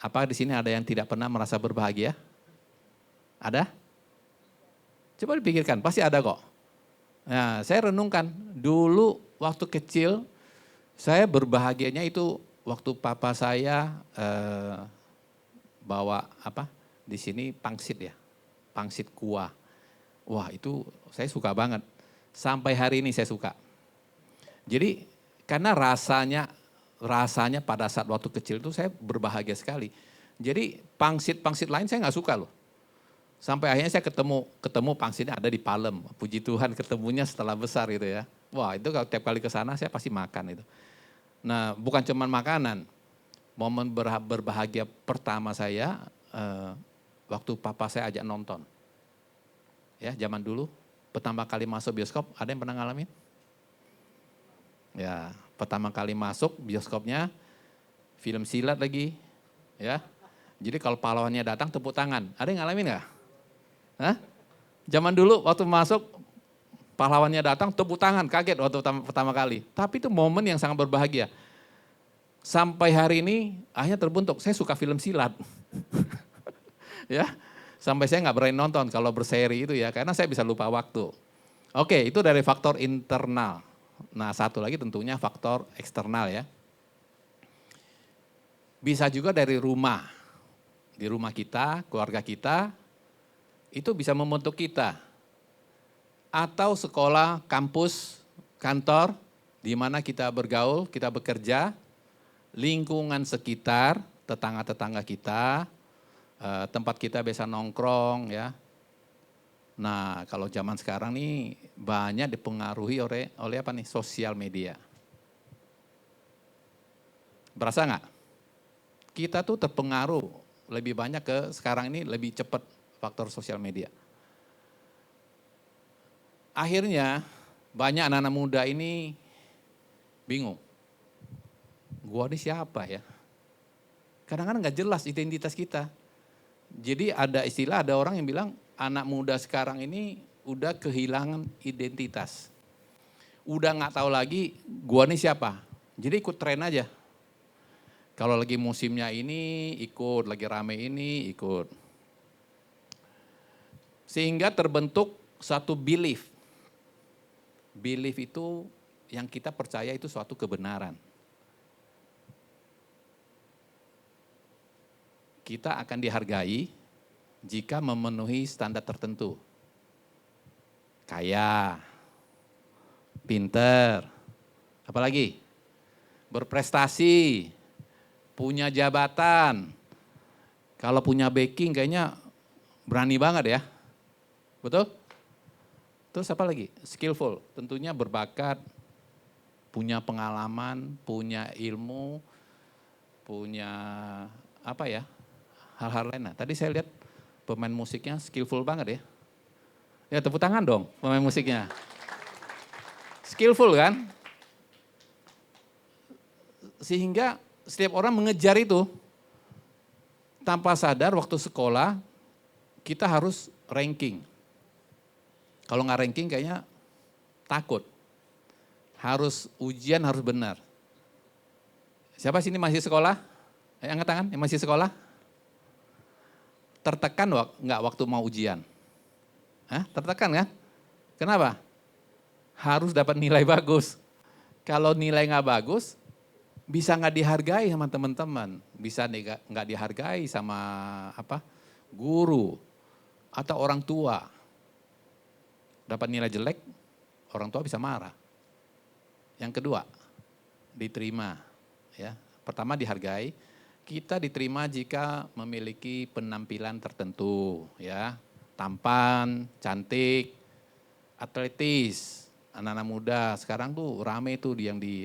S3: Apa di sini ada yang tidak pernah merasa berbahagia? Ada? Coba dipikirkan, pasti ada kok. Nah, saya renungkan dulu waktu kecil saya berbahagianya itu waktu papa saya bawa apa di sini pangsit ya, pangsit kuah. Wah itu saya suka banget, sampai hari ini saya suka. Jadi karena rasanya pada saat waktu kecil itu saya berbahagia sekali. Jadi pangsit lain saya nggak suka loh. Sampai akhirnya saya ketemu pangsitnya ada di Palem. Puji Tuhan ketemunya setelah besar gitu ya. Wah itu kalau tiap kali ke sana saya pasti makan itu. Nah bukan cuma makanan, momen berbahagia pertama saya waktu papa saya ajak nonton. Ya zaman dulu pertama kali masuk bioskop, ada yang pernah ngalamin? Ya pertama kali masuk bioskopnya film silat lagi. Ya, jadi kalau pahlawannya datang tepuk tangan, ada yang ngalamin nggak? Hah? Zaman dulu waktu masuk pahlawannya datang tepuk tangan, kaget waktu pertama kali. Tapi itu momen yang sangat berbahagia. Sampai hari ini akhirnya terbentuk, saya suka film silat. Ya, sampai saya nggak berani nonton kalau berseri itu ya, karena saya bisa lupa waktu. Oke, itu dari faktor internal. Nah satu lagi tentunya faktor eksternal ya. Bisa juga dari rumah. Di rumah kita, keluarga kita, itu bisa membentuk kita. Atau sekolah, kampus, kantor, di mana kita bergaul, kita bekerja, lingkungan sekitar, tetangga-tetangga kita, tempat kita biasa nongkrong ya. Nah kalau zaman sekarang nih banyak dipengaruhi oleh apa nih, sosial media. Berasa nggak? Kita tuh terpengaruh lebih banyak ke sekarang ini lebih cepat faktor sosial media. Akhirnya banyak anak-anak muda ini bingung. Gua ini siapa ya? Kadang-kadang nggak jelas identitas kita. Jadi ada istilah, ada orang yang bilang anak muda sekarang ini udah kehilangan identitas. Udah nggak tahu lagi gua ini siapa. Jadi ikut tren aja. Kalau lagi musimnya ini ikut, lagi rame ini ikut. Sehingga terbentuk satu belief. Belief itu yang kita percaya itu suatu kebenaran. Kita akan dihargai jika memenuhi standar tertentu. Kaya, pinter, apalagi berprestasi, punya jabatan. Kalau punya backing kayaknya berani banget ya. Betul? Terus apa lagi? Skillful, tentunya berbakat, punya pengalaman, punya ilmu, punya apa ya, hal-hal lain. Nah, tadi saya lihat pemain musiknya skillful banget ya. Ya tepuk tangan dong pemain musiknya. Skillful kan? Sehingga setiap orang mengejar itu. Tanpa sadar waktu sekolah kita harus ranking. Kalau nggak ranking kayaknya takut. Harus ujian harus benar. Siapa sini masih sekolah? Angkat tangan yang masih sekolah. Tertekan nggak waktu mau ujian? Hah? Tertekan kan? Kenapa? Harus dapat nilai bagus. Kalau nilai nggak bagus, bisa nggak dihargai sama teman-teman. Bisa nggak dihargai sama guru atau orang tua. Dapat nilai jelek, orang tua bisa marah. Yang kedua, diterima. Ya, pertama dihargai. Kita diterima jika memiliki penampilan tertentu, ya, tampan, cantik, atletis. Anak-anak muda sekarang tuh rame tuh yang di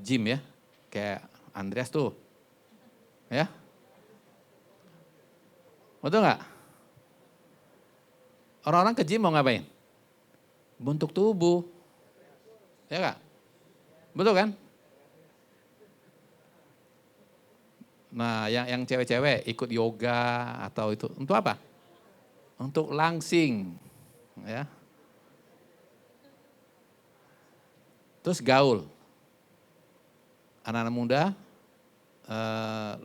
S3: gym ya, kayak Andreas tuh, ya, betul nggak? Orang-orang ke gym mau ngapain? Bentuk tubuh, ya nggak? Betul kan? Nah, yang cewek-cewek ikut yoga atau itu untuk apa? Untuk langsing, ya. Terus gaul. Anak-anak muda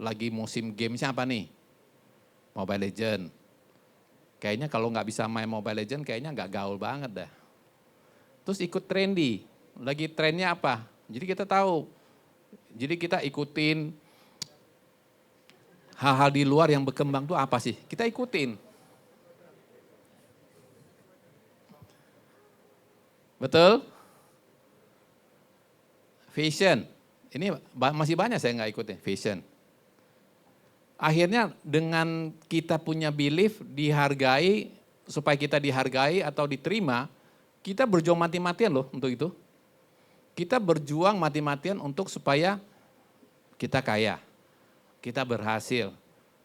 S3: lagi musim gamesnya apa nih? Mobile Legend. Kayaknya kalau nggak bisa main Mobile Legend kayaknya nggak gaul banget dah. Terus ikut trendy. Lagi trennya apa? Jadi kita tahu. Jadi kita ikutin hal-hal di luar yang berkembang tuh apa sih? Kita ikutin. Betul? Fashion. Ini masih banyak saya nggak ikutin, fashion. Akhirnya dengan kita punya belief, dihargai, supaya kita dihargai atau diterima, kita berjuang mati-matian loh untuk itu. Kita berjuang mati-matian untuk supaya kita kaya, kita berhasil.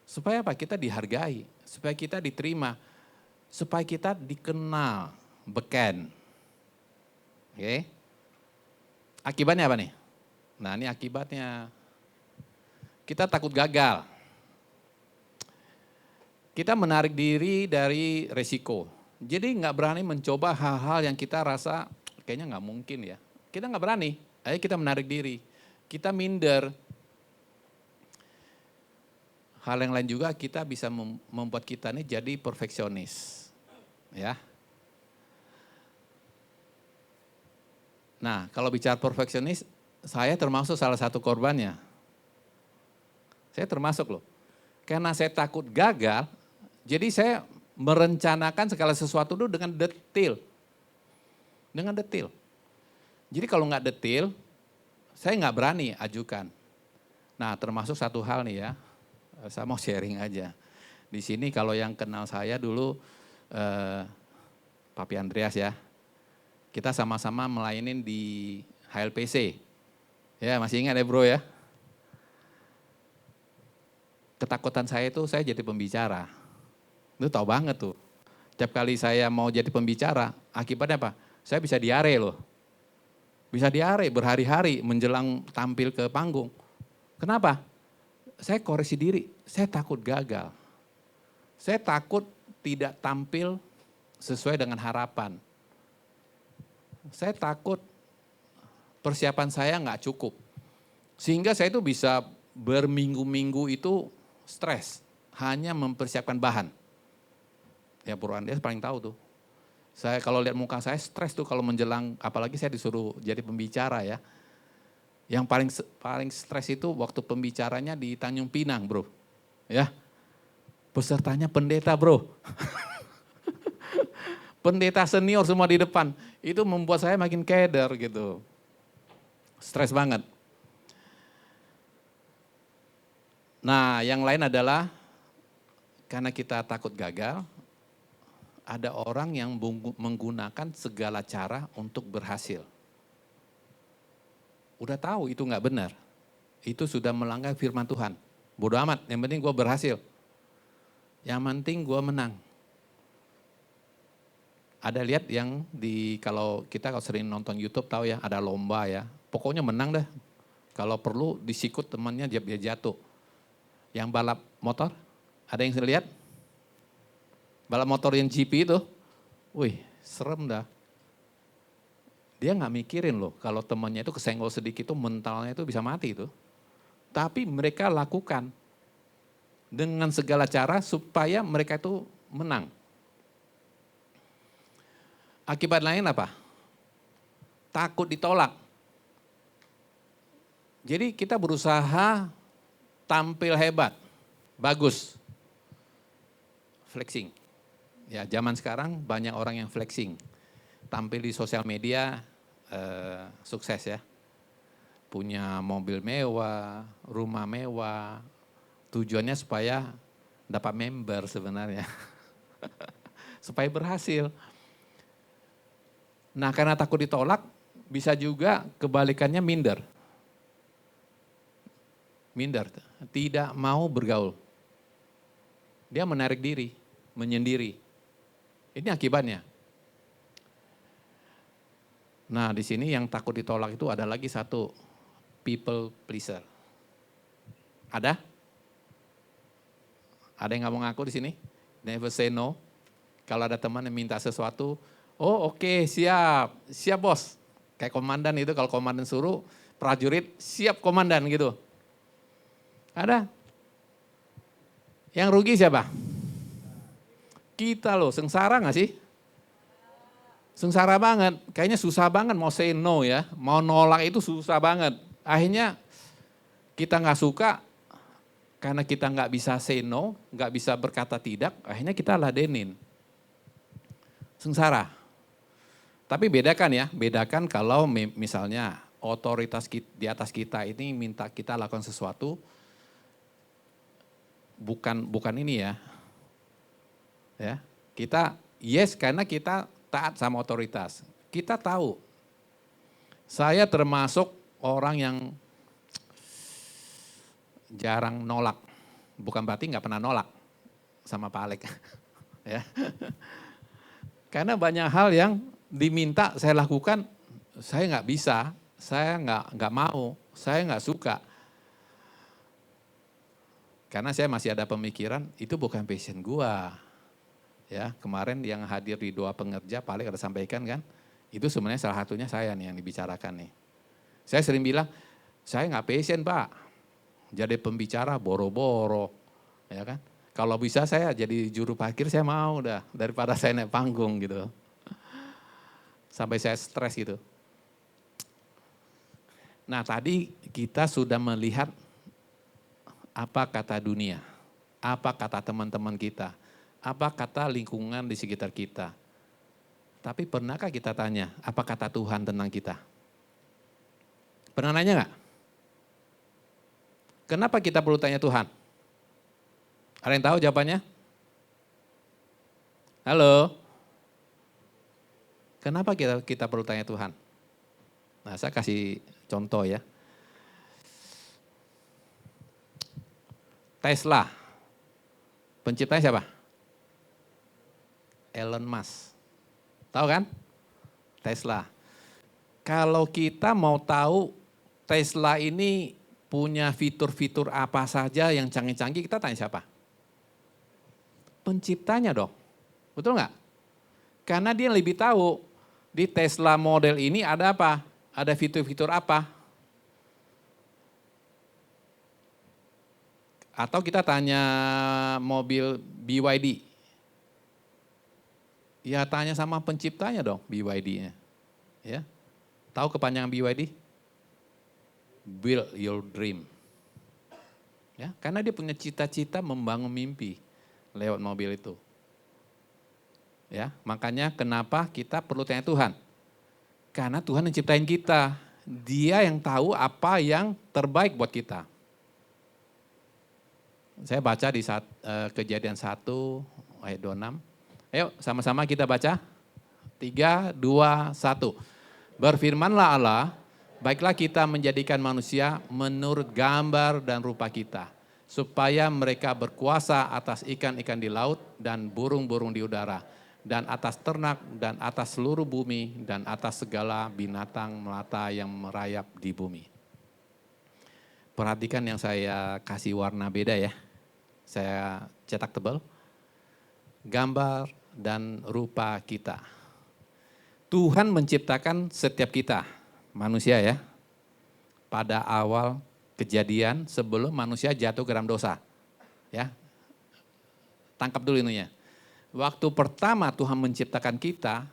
S3: Supaya apa? Kita dihargai, supaya kita diterima, supaya kita dikenal, beken. Oke? Akibatnya apa nih? Nah ini akibatnya. Kita takut gagal. Kita menarik diri dari resiko. Jadi nggak berani mencoba hal-hal yang kita rasa kayaknya nggak mungkin ya. Kita nggak berani, akhirnya kita menarik diri. Kita minder. Hal yang lain juga kita bisa membuat kita ini jadi perfeksionis. Ya. Nah, kalau bicara perfeksionis, saya termasuk salah satu korbannya. Saya termasuk loh. Karena saya takut gagal, jadi saya merencanakan segala sesuatu itu dengan detail. Dengan detail. Jadi kalau nggak detail, saya nggak berani ajukan. Nah, termasuk satu hal nih ya, saya mau sharing aja. Di sini kalau yang kenal saya dulu, Papi Andreas ya, kita sama-sama melayanin di HLPC. Ya masih ingat ya bro ya. Ketakutan saya itu saya jadi pembicara. Itu tahu banget tuh. Tiap kali saya mau jadi pembicara, akibatnya apa? Saya bisa diare loh. Bisa diare berhari-hari menjelang tampil ke panggung. Kenapa? Saya koreksi diri, saya takut gagal. Saya takut tidak tampil sesuai dengan harapan. Saya takut persiapan saya nggak cukup. Sehingga saya itu bisa berminggu-minggu itu stres. Hanya mempersiapkan bahan. Ya Bro Andreas paling tahu tuh. Saya kalau lihat muka saya stres tuh kalau menjelang, apalagi saya disuruh jadi pembicara ya. Yang paling stres itu waktu pembicaranya di Tanjung Pinang bro. Ya, pesertanya pendeta bro. Pendeta senior semua di depan. Itu membuat saya makin keder gitu. Stres banget. Nah yang lain adalah karena kita takut gagal, ada orang yang menggunakan segala cara untuk berhasil. Udah tahu itu nggak benar. Itu sudah melanggar firman Tuhan. Bodoh amat, yang penting gue berhasil. Yang penting gue menang. Ada lihat yang kalau sering nonton YouTube tahu ya, ada lomba ya. Pokoknya menang dah. Kalau perlu disikut temannya dia jatuh. Yang balap motor, ada yang lihat? Balap motor yang GP itu, wih serem dah. Dia nggak mikirin loh kalau temannya itu kesenggol sedikit itu mentalnya itu bisa mati itu. Tapi mereka lakukan dengan segala cara supaya mereka itu menang. Akibat lain apa? Takut ditolak. Jadi kita berusaha tampil hebat, bagus, flexing. Ya, zaman sekarang banyak orang yang flexing. Tampil di sosial media, sukses ya. Punya mobil mewah, rumah mewah. Tujuannya supaya dapat member sebenarnya. Supaya berhasil. Nah, karena takut ditolak, bisa juga kebalikannya minder. Minder, tidak mau bergaul. Dia menarik diri, menyendiri. Ini akibatnya. Nah, di sini yang takut ditolak itu ada lagi satu, people pleaser. Ada? Ada yang nggak mau ngaku di sini? Never say no. Kalau ada teman yang minta sesuatu, oh oke, siap, siap bos. Kayak komandan itu, kalau komandan suruh, prajurit siap komandan gitu. Ada? Yang rugi siapa? Kita loh, sengsara gak sih? Sengsara banget, kayaknya susah banget mau say no ya, mau nolak itu susah banget. Akhirnya kita gak suka, karena kita gak bisa say no, gak bisa berkata tidak, akhirnya kita ladenin. Sengsara. Tapi bedakan ya, bedakan kalau misalnya otoritas di atas kita ini minta kita lakukan sesuatu, bukan ini ya. Ya, kita yes karena kita taat sama otoritas. Kita tahu. Saya termasuk orang yang jarang nolak. Bukan berarti nggak pernah nolak sama Pak Alek. Ya. Karena banyak hal yang diminta saya lakukan, saya nggak bisa, saya nggak mau, saya nggak suka. Karena saya masih ada pemikiran, itu bukan passion gua. Ya, kemarin yang hadir di doa pengerja, Pak Alek ada sampaikan kan, itu sebenarnya salah satunya saya nih yang dibicarakan nih. Saya sering bilang, saya nggak passion Pak, jadi pembicara boro-boro, ya kan. Kalau bisa saya jadi juru parkir saya mau dah, daripada saya naik panggung gitu. Sampai saya stres gitu. Nah tadi kita sudah melihat apa kata dunia, apa kata teman-teman kita, apa kata lingkungan di sekitar kita. Tapi pernahkah kita tanya, apa kata Tuhan tentang kita? Pernah nanya nggak? Kenapa kita perlu tanya Tuhan? Ada yang tahu jawabannya? Halo? Kenapa kita perlu tanya Tuhan? Nah saya kasih contoh ya. Tesla, penciptanya siapa? Elon Musk. Tahu kan? Tesla. Kalau kita mau tahu Tesla ini punya fitur-fitur apa saja yang canggih-canggih, kita tanya siapa? Penciptanya dong. Betul nggak? Karena dia lebih tahu di Tesla model ini ada apa? Ada fitur-fitur apa? Atau kita tanya mobil BYD. Ya tanya sama penciptanya dong BYD-nya. Ya. Tahu kepanjangan BYD? Build your dream. Ya, karena dia punya cita-cita membangun mimpi lewat mobil itu. Ya, makanya kenapa kita perlu tanya Tuhan? Karena Tuhan yang ciptain kita. Dia yang tahu apa yang terbaik buat kita. Saya baca di Kejadian 1 ayat 26. Ayo sama-sama kita baca. 3, 2, 1. Berfirmanlah Allah, baiklah kita menjadikan manusia menurut gambar dan rupa kita. Supaya mereka berkuasa atas ikan-ikan di laut dan burung-burung di udara. Dan atas ternak dan atas seluruh bumi dan atas segala binatang melata yang merayap di bumi. Perhatikan yang saya kasih warna beda ya. Saya cetak tebal. Gambar dan rupa kita. Tuhan menciptakan setiap kita, manusia ya, pada awal kejadian sebelum manusia jatuh ke dalam dosa. Ya, tangkap dulu ininya. Waktu pertama Tuhan menciptakan kita,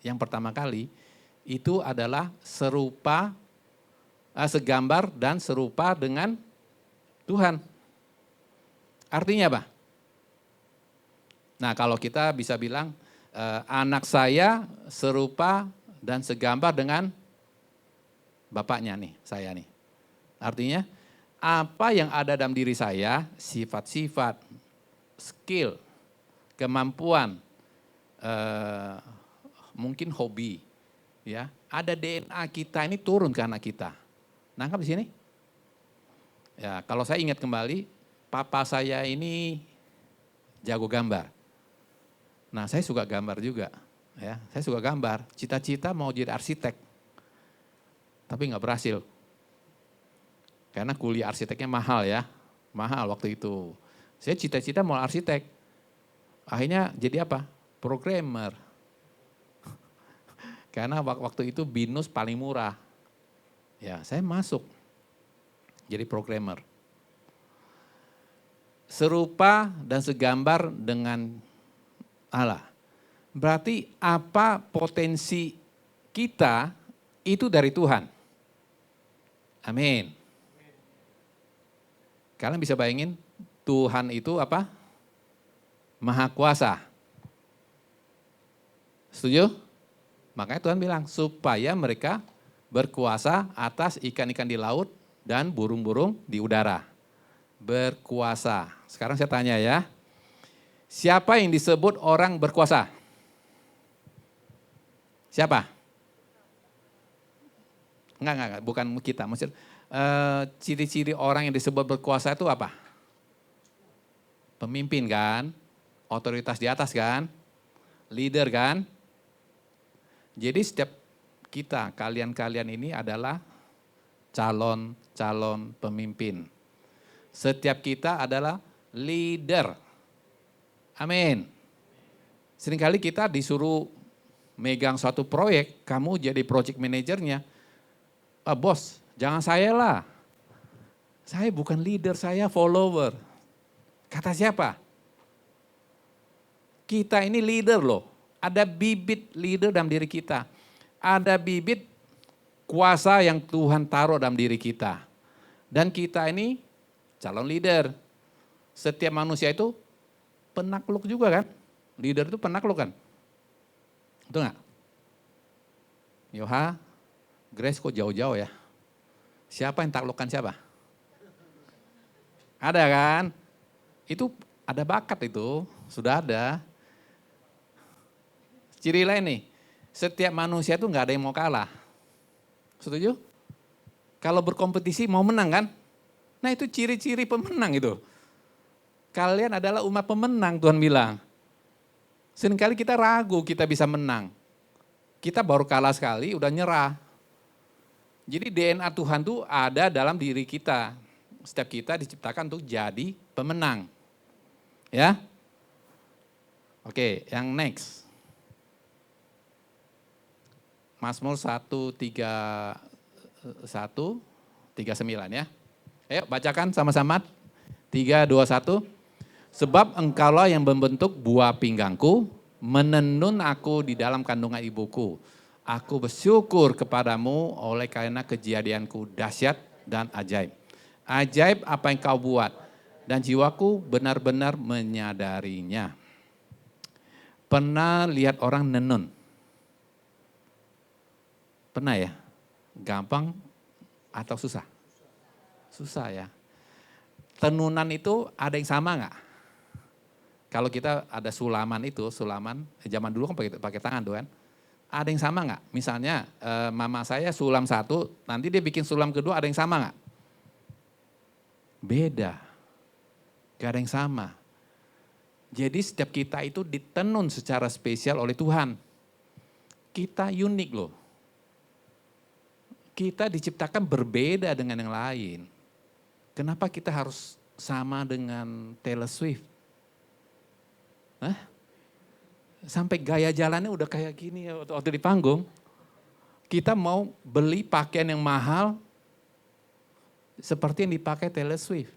S3: yang pertama kali, itu adalah segambar dan serupa dengan Tuhan. Artinya apa? Nah, kalau kita bisa bilang, anak saya serupa dan segambar dengan bapaknya nih, saya nih. Artinya, apa yang ada dalam diri saya, sifat-sifat, skill, kemampuan, mungkin hobi, ya, ada DNA kita ini turun ke anak kita. Nangkap di sini? Ya, kalau saya ingat kembali, papa saya ini jago gambar. Nah, saya suka gambar juga, ya. Saya suka gambar. Cita-cita mau jadi arsitek, tapi nggak berhasil. Karena kuliah arsiteknya mahal ya, mahal waktu itu. Saya cita-cita mau arsitek. Akhirnya jadi apa? Programmer. Karena waktu itu BINUS paling murah. Ya, saya masuk jadi programmer. Serupa dan segambar dengan Allah. Berarti apa potensi kita itu dari Tuhan. Amin. Kalian bisa bayangin Tuhan itu apa? Maha kuasa. Setuju? Makanya Tuhan bilang supaya mereka berkuasa atas ikan-ikan di laut dan burung-burung di udara. Berkuasa. Sekarang saya tanya ya. Siapa yang disebut orang berkuasa? Siapa? Enggak, bukan kita. Maksud ciri-ciri orang yang disebut berkuasa itu apa? Pemimpin kan? Otoritas di atas kan? Leader kan? Jadi setiap kita, kalian-kalian ini adalah calon pemimpin. Setiap kita adalah leader. Amin. Seringkali kita disuruh megang suatu proyek, kamu jadi project manajernya. Bos, jangan saya lah. Saya bukan leader, saya follower. Kata siapa? Kita ini leader loh. Ada bibit leader dalam diri kita. Ada bibit kuasa yang Tuhan taruh dalam diri kita. Dan kita ini calon leader. Setiap manusia itu penakluk juga kan. Leader itu penakluk kan. Betul gak? Yoha, Grace kok jauh-jauh ya. Siapa yang taklukkan siapa? Ada kan? Itu ada bakat itu, sudah ada. Ciri lain nih, setiap manusia itu nggak ada yang mau kalah. Setuju? Kalau berkompetisi mau menang kan? Nah itu ciri-ciri pemenang itu. Kalian adalah umat pemenang Tuhan bilang. Seringkali kita ragu kita bisa menang. Kita baru kalah sekali udah nyerah. Jadi DNA Tuhan tuh ada dalam diri kita. Setiap kita diciptakan untuk jadi pemenang. Ya? Oke, yang next. Mazmur 139 ya. Ayo bacakan sama-sama. 3, 2, 1. Sebab engkaulah yang membentuk buah pinggangku, menenun aku di dalam kandungan ibuku. Aku bersyukur kepadamu oleh karena kejadianku dahsyat dan ajaib. Ajaib apa yang kau buat dan jiwaku benar-benar menyadarinya. Pernah lihat orang nenun? Pernah ya? Gampang atau susah? Susah ya. Tenunan itu ada yang sama nggak? Kalau kita ada sulaman itu, zaman dulu kan pakai tangan tuh kan. Ada yang sama nggak? Misalnya mama saya sulam satu, nanti dia bikin sulam kedua, ada yang sama nggak? Beda. Gak ada yang sama. Jadi setiap kita itu ditenun secara spesial oleh Tuhan. Kita unik loh. Kita diciptakan berbeda dengan yang lain. Kenapa kita harus sama dengan Taylor Swift? Hah? Sampai gaya jalannya udah kayak gini ya waktu di panggung. Kita mau beli pakaian yang mahal seperti yang dipakai Taylor Swift.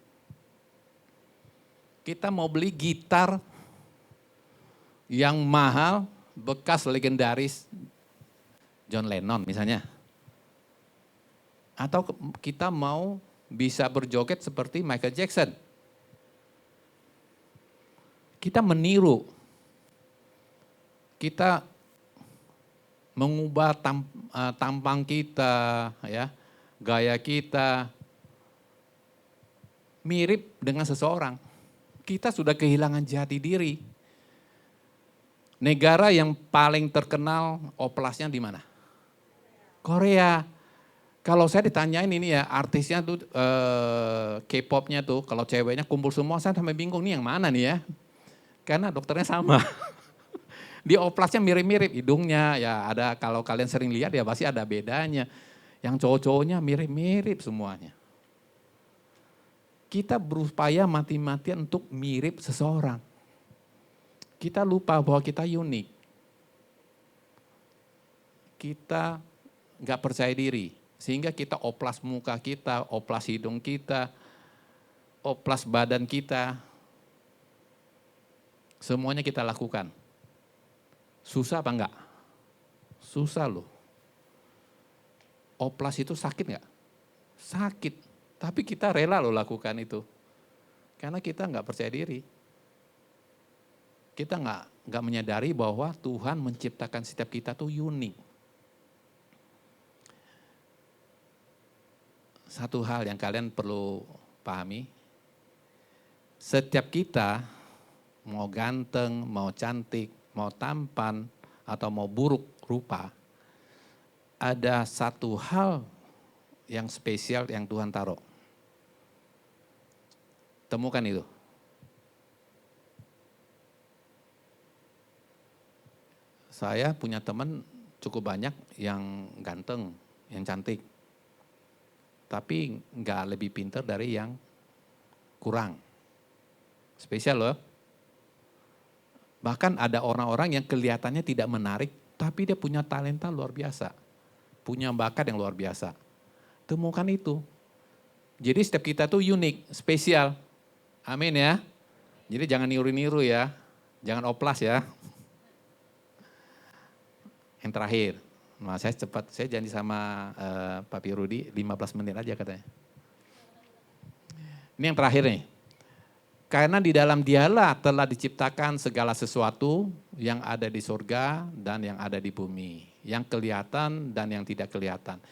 S3: Kita mau beli gitar yang mahal bekas legendaris John Lennon misalnya. Atau kita mau bisa berjoget seperti Michael Jackson. Kita meniru. Kita mengubah tampang kita, ya, gaya kita mirip dengan seseorang. Kita sudah kehilangan jati diri. Negara yang paling terkenal oplasnya di mana? Korea. Kalau saya ditanyain ini ya, artisnya tuh K-popnya tuh, kalau ceweknya kumpul semua, saya sampai bingung nih yang mana nih ya. Karena dokternya sama. Di oplasnya mirip-mirip, hidungnya ya ada, kalau kalian sering lihat ya pasti ada bedanya. Yang cowok-cowoknya mirip-mirip semuanya. Kita berupaya mati-matian untuk mirip seseorang. Kita lupa bahwa kita unik. Kita nggak percaya diri, sehingga kita oplas muka kita, oplas hidung kita, oplas badan kita. Semuanya kita lakukan. Susah apa enggak? Susah loh. Oplas itu sakit enggak? Sakit. Tapi kita rela loh lakukan itu. Karena kita enggak percaya diri. Kita enggak menyadari bahwa Tuhan menciptakan setiap kita tuh unik. Satu hal yang kalian perlu pahami. Setiap kita mau ganteng, mau cantik, mau tampan, atau mau buruk rupa, ada satu hal yang spesial yang Tuhan taruh. Temukan itu. Saya punya teman cukup banyak yang ganteng, yang cantik. Tapi nggak lebih pintar dari yang kurang. Spesial loh. Bahkan ada orang-orang yang kelihatannya tidak menarik, tapi dia punya talenta luar biasa. Punya bakat yang luar biasa. Temukan itu. Jadi setiap kita tuh unik, spesial. Amin ya. Jadi jangan niru-niru ya. Jangan oplas ya. Yang terakhir. Nah, saya cepat, saya janji sama Papi Rudi 15 menit aja katanya. Ini yang terakhir nih. Karena di dalam Dialah telah diciptakan segala sesuatu yang ada di surga dan yang ada di bumi. Yang kelihatan dan yang tidak kelihatan.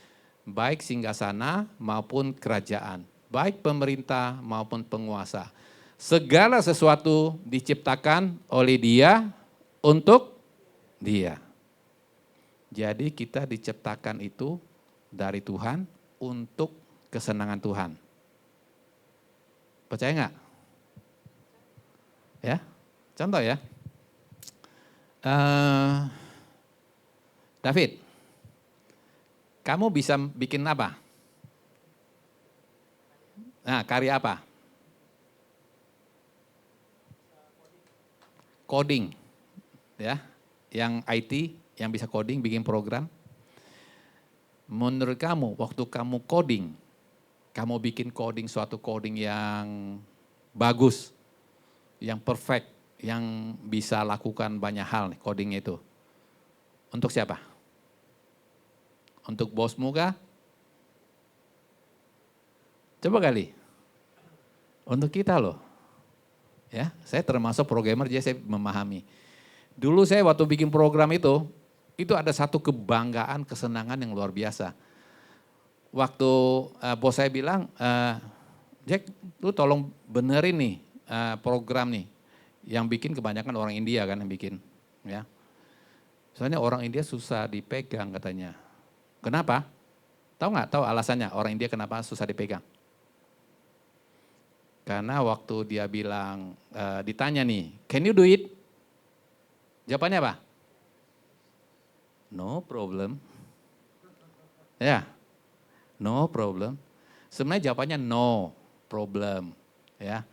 S3: Baik singgasana maupun kerajaan. Baik pemerintah maupun penguasa. Segala sesuatu diciptakan oleh Dia untuk Dia. Jadi kita diciptakan itu dari Tuhan untuk kesenangan Tuhan. Percaya enggak? Ya, contoh ya. David, kamu bisa bikin apa? Nah, karya apa? Coding, ya, yang IT, yang bisa coding, bikin program. Menurut kamu, waktu kamu coding, kamu bikin coding suatu coding yang bagus, yang perfect, yang bisa lakukan banyak hal nih coding itu. Untuk siapa? Untuk bosmu kah? Coba kali. Untuk kita loh. Ya, saya termasuk programmer jadi saya memahami. Dulu saya waktu bikin program itu ada satu kebanggaan, kesenangan yang luar biasa. Waktu bos saya bilang, Jack, lu tolong benerin nih program nih, yang bikin kebanyakan orang India kan yang bikin, ya. Soalnya orang India susah dipegang katanya. Kenapa? Tahu nggak? Tahu alasannya orang India kenapa susah dipegang? Karena waktu dia bilang, ditanya nih, can you do it? Jawabannya apa? No problem. Ya, no problem. Sebenarnya jawabannya no problem, ya.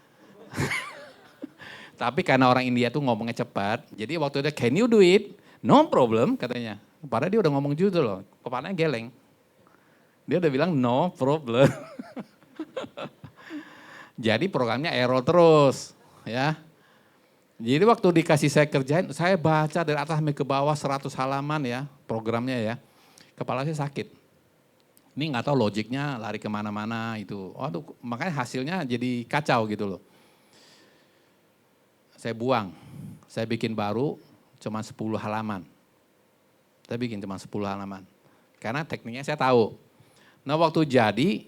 S3: Tapi karena orang India tuh ngomongnya cepat, jadi waktu itu can you do it? No problem katanya. Padahal dia udah ngomong gitu loh, kepalanya geleng. Dia udah bilang no problem. Jadi programnya error terus, ya. Jadi waktu dikasih saya kerjain, saya baca dari atas sampai ke bawah 100 halaman ya, programnya ya. Kepala saya sakit. Ini nggak tahu logiknya lari kemana-mana itu. Waduh, makanya hasilnya jadi kacau gitu loh. Saya buang, saya bikin baru cuma 10 halaman. Saya bikin cuma 10 halaman. Karena tekniknya saya tahu. Nah waktu jadi,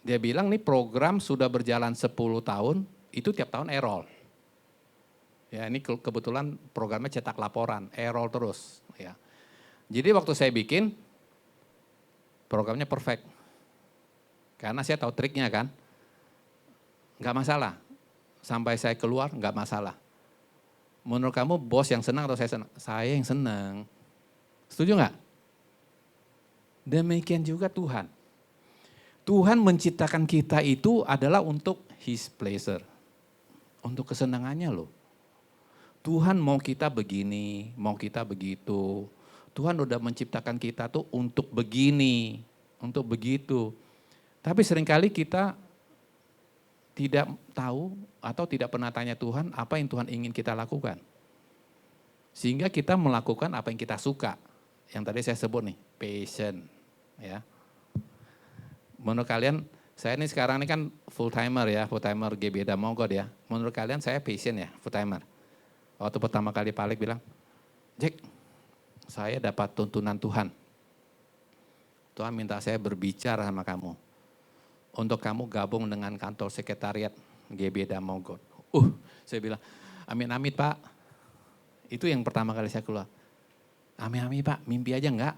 S3: dia bilang nih program sudah berjalan 10 tahun, itu tiap tahun error. Ya ini kebetulan programnya cetak laporan, error terus. Ya. Jadi waktu saya bikin, programnya perfect. Karena saya tahu triknya kan, nggak masalah. Sampai saya keluar nggak masalah. Menurut kamu bos yang senang atau saya senang? Saya yang senang. Setuju nggak? Demikian juga Tuhan. Tuhan menciptakan kita itu adalah untuk His pleasure. Untuk kesenangannya loh. Tuhan mau kita begini, mau kita begitu. Tuhan udah menciptakan kita tuh untuk begini, untuk begitu. Tapi seringkali kita tidak tahu atau tidak pernah tanya Tuhan apa yang Tuhan ingin kita lakukan. Sehingga kita melakukan apa yang kita suka. Yang tadi saya sebut nih, passion. Ya. Menurut kalian, saya ini sekarang ini kan full timer ya, full timer GB Damogod ya. Menurut kalian saya passion ya, full timer. Waktu pertama kali Pak Alek bilang, Jack, saya dapat tuntunan Tuhan. Tuhan minta saya berbicara sama kamu. Untuk kamu gabung dengan kantor sekretariat GB Damogod. Saya bilang, amin Pak. Itu yang pertama kali saya keluar. Amin Pak, mimpi aja enggak.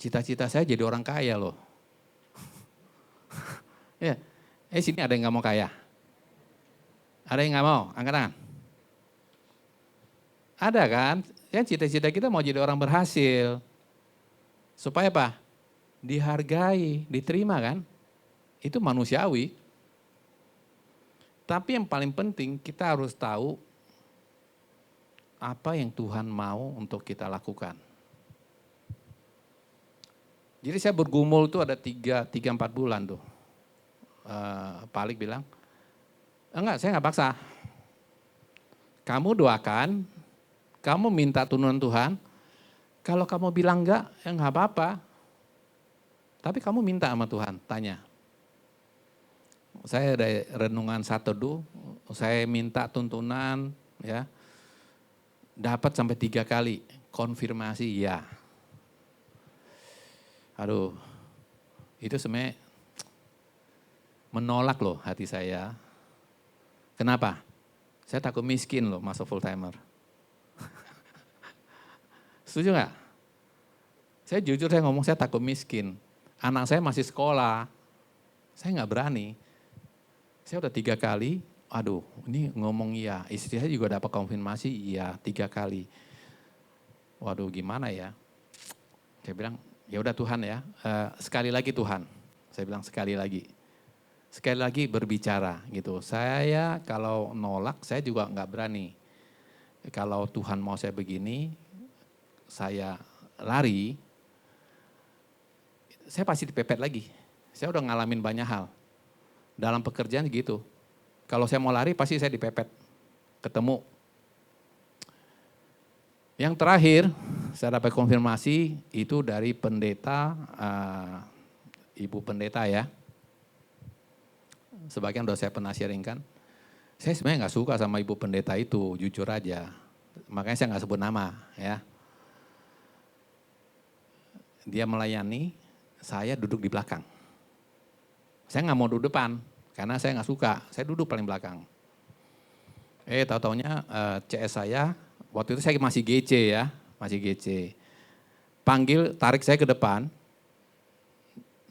S3: Cita-cita saya jadi orang kaya loh. Ya, sini ada yang nggak mau kaya? Ada yang nggak mau? Angkat tangan. Ada kan? Ya cita-cita kita mau jadi orang berhasil. Supaya apa? Dihargai, diterima kan? Itu manusiawi. Tapi yang paling penting kita harus tahu apa yang Tuhan mau untuk kita lakukan. Jadi saya bergumul tuh ada 3-4 bulan tuh. Pak Alek bilang, enggak saya enggak paksa. Kamu doakan, kamu minta tuntunan Tuhan, kalau kamu bilang enggak, ya enggak apa-apa. Tapi kamu minta sama Tuhan, tanya. Saya ada renungan sateduh, saya minta tuntunan, ya, dapat sampai 3 kali, konfirmasi ya. Aduh, itu sebenarnya menolak loh hati saya. Kenapa? Saya takut miskin loh masuk full timer. Setuju nggak? Saya jujur saya ngomong saya takut miskin. Anak saya masih sekolah, saya nggak berani. Saya udah 3 kali, aduh ini ngomong iya. Istri saya juga dapat konfirmasi iya 3 kali. Waduh gimana ya? Saya bilang, ya udah Tuhan ya, sekali lagi Tuhan. Saya bilang sekali lagi. Sekali lagi berbicara gitu. Saya kalau nolak saya juga nggak berani. Kalau Tuhan mau saya begini, saya lari, saya pasti dipepet lagi. Saya udah ngalamin banyak hal. Dalam pekerjaan gitu. Kalau saya mau lari pasti saya dipepet. Ketemu. Yang terakhir, saya dapat konfirmasi itu dari pendeta, ibu pendeta ya. Sebagian udah saya pernah sharingkan. Saya sebenarnya nggak suka sama ibu pendeta itu, jujur aja. Makanya saya nggak sebut nama ya. Dia melayani, saya duduk di belakang. Saya nggak mau duduk depan, karena saya nggak suka. Saya duduk paling belakang. Tahu-taunya CS saya, waktu itu saya masih GC ya, masih GC. Panggil, tarik saya ke depan.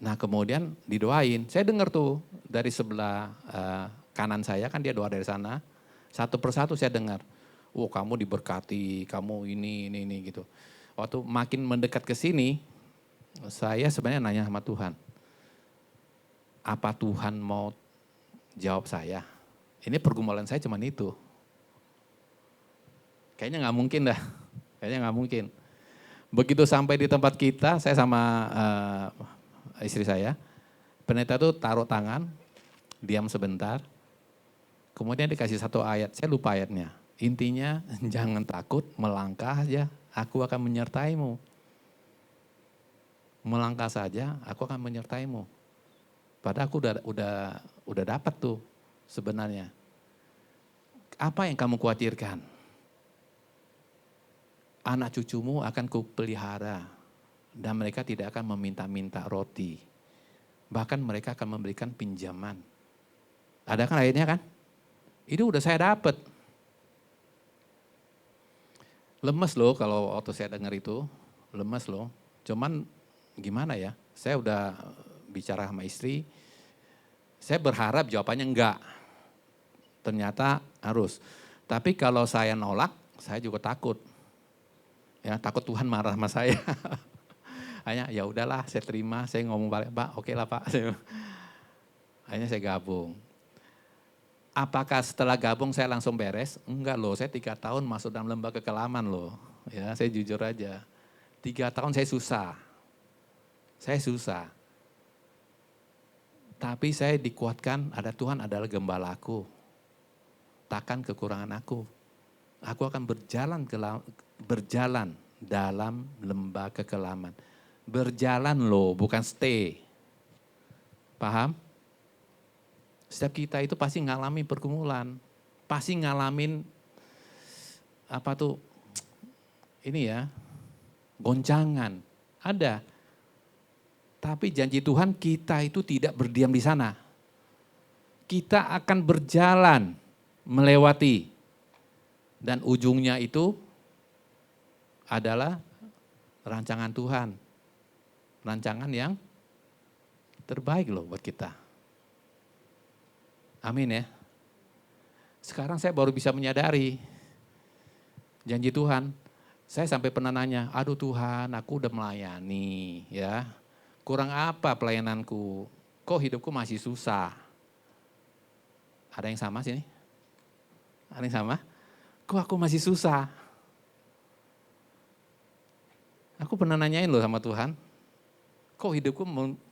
S3: Nah kemudian didoain, saya dengar tuh dari sebelah kanan saya, kan dia doa dari sana. Satu persatu saya dengar, kamu diberkati, kamu ini gitu. Waktu makin mendekat ke sini, saya sebenarnya nanya sama Tuhan. Apa Tuhan mau Jawab saya, ini pergumulan saya cuma itu. Kayaknya nggak mungkin dah, kayaknya nggak mungkin. Begitu sampai di tempat kita, saya sama istri saya, pendeta tuh taruh tangan, diam sebentar, kemudian dikasih satu ayat, saya lupa ayatnya. Intinya jangan takut, melangkah aja, aku akan menyertaimu. Melangkah saja, aku akan menyertaimu. Padahal aku udah dapat tuh sebenarnya. Apa yang kamu khawatirkan? Anak cucumu akan kupelihara dan mereka tidak akan meminta-minta roti. Bahkan mereka akan memberikan pinjaman. Ada kan ayatnya kan? Itu udah saya dapat. Lemes loh kalau waktu saya dengar itu, lemes loh. Cuman gimana ya, saya udah bicara sama istri, saya berharap jawabannya enggak. Ternyata harus. Tapi kalau saya nolak, saya juga takut. Ya, takut Tuhan marah sama saya. Hanya ya udahlah, saya terima, saya ngomong balik, Pak, oke lah Pak. Akhirnya saya gabung. Apakah setelah gabung saya langsung beres? Enggak loh, saya 3 tahun masuk dalam lembah kekelaman loh. Ya, saya jujur aja. 3 tahun saya susah. Saya susah. Tapi saya dikuatkan, ada Tuhan adalah gembalaku. Takkan kekurangan aku. Aku akan berjalan dalam lembah kekelaman. Berjalan loh, bukan stay. Paham? Setiap kita itu pasti ngalamin pergumulan, pasti ngalamin goncangan, ada. Tapi janji Tuhan kita itu tidak berdiam di sana. Kita akan berjalan melewati dan ujungnya itu adalah rancangan Tuhan. Rancangan yang terbaik loh buat kita. Amin ya. Sekarang saya baru bisa menyadari janji Tuhan. Saya sampai pernah nanya, aduh Tuhan aku udah melayani ya. Kurang apa pelayananku? Kok hidupku masih susah? Ada yang sama sini? Ada yang sama? Kok aku masih susah? Aku pernah nanyain loh sama Tuhan. Kok hidupku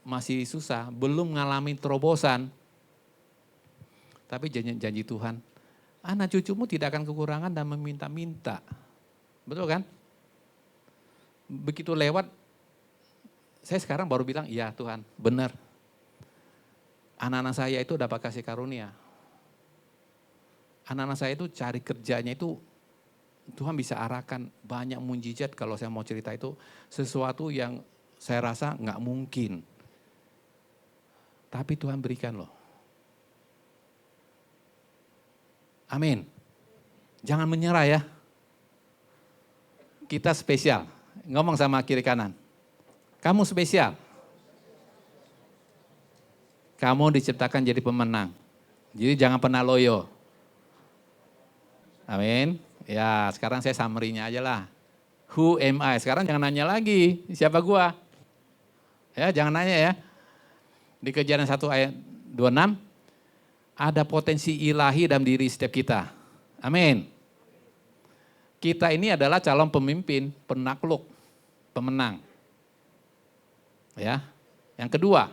S3: masih susah? Belum ngalamin terobosan. Tapi janji Tuhan, anak cucumu tidak akan kekurangan dan meminta-minta. Betul kan? Begitu lewat, saya sekarang baru bilang, iya Tuhan, benar. Anak-anak saya itu dapat kasih karunia. Anak-anak saya itu cari kerjanya itu, Tuhan bisa arahkan banyak mujizat kalau saya mau cerita itu. Sesuatu yang saya rasa nggak mungkin. Tapi Tuhan berikan loh. Amin. Jangan menyerah ya. Kita spesial. Ngomong sama kiri kanan. Kamu spesial. Kamu diciptakan jadi pemenang. Jadi jangan pernah loyo. Amin. Ya sekarang saya summary-nya aja lah. Who am I? Sekarang jangan nanya lagi. Siapa gua? Ya jangan nanya ya. Di Kejadian 1 ayat 26. Ada potensi ilahi dalam diri setiap kita. Amin. Kita ini adalah calon pemimpin, penakluk, pemenang. Ya. Yang kedua,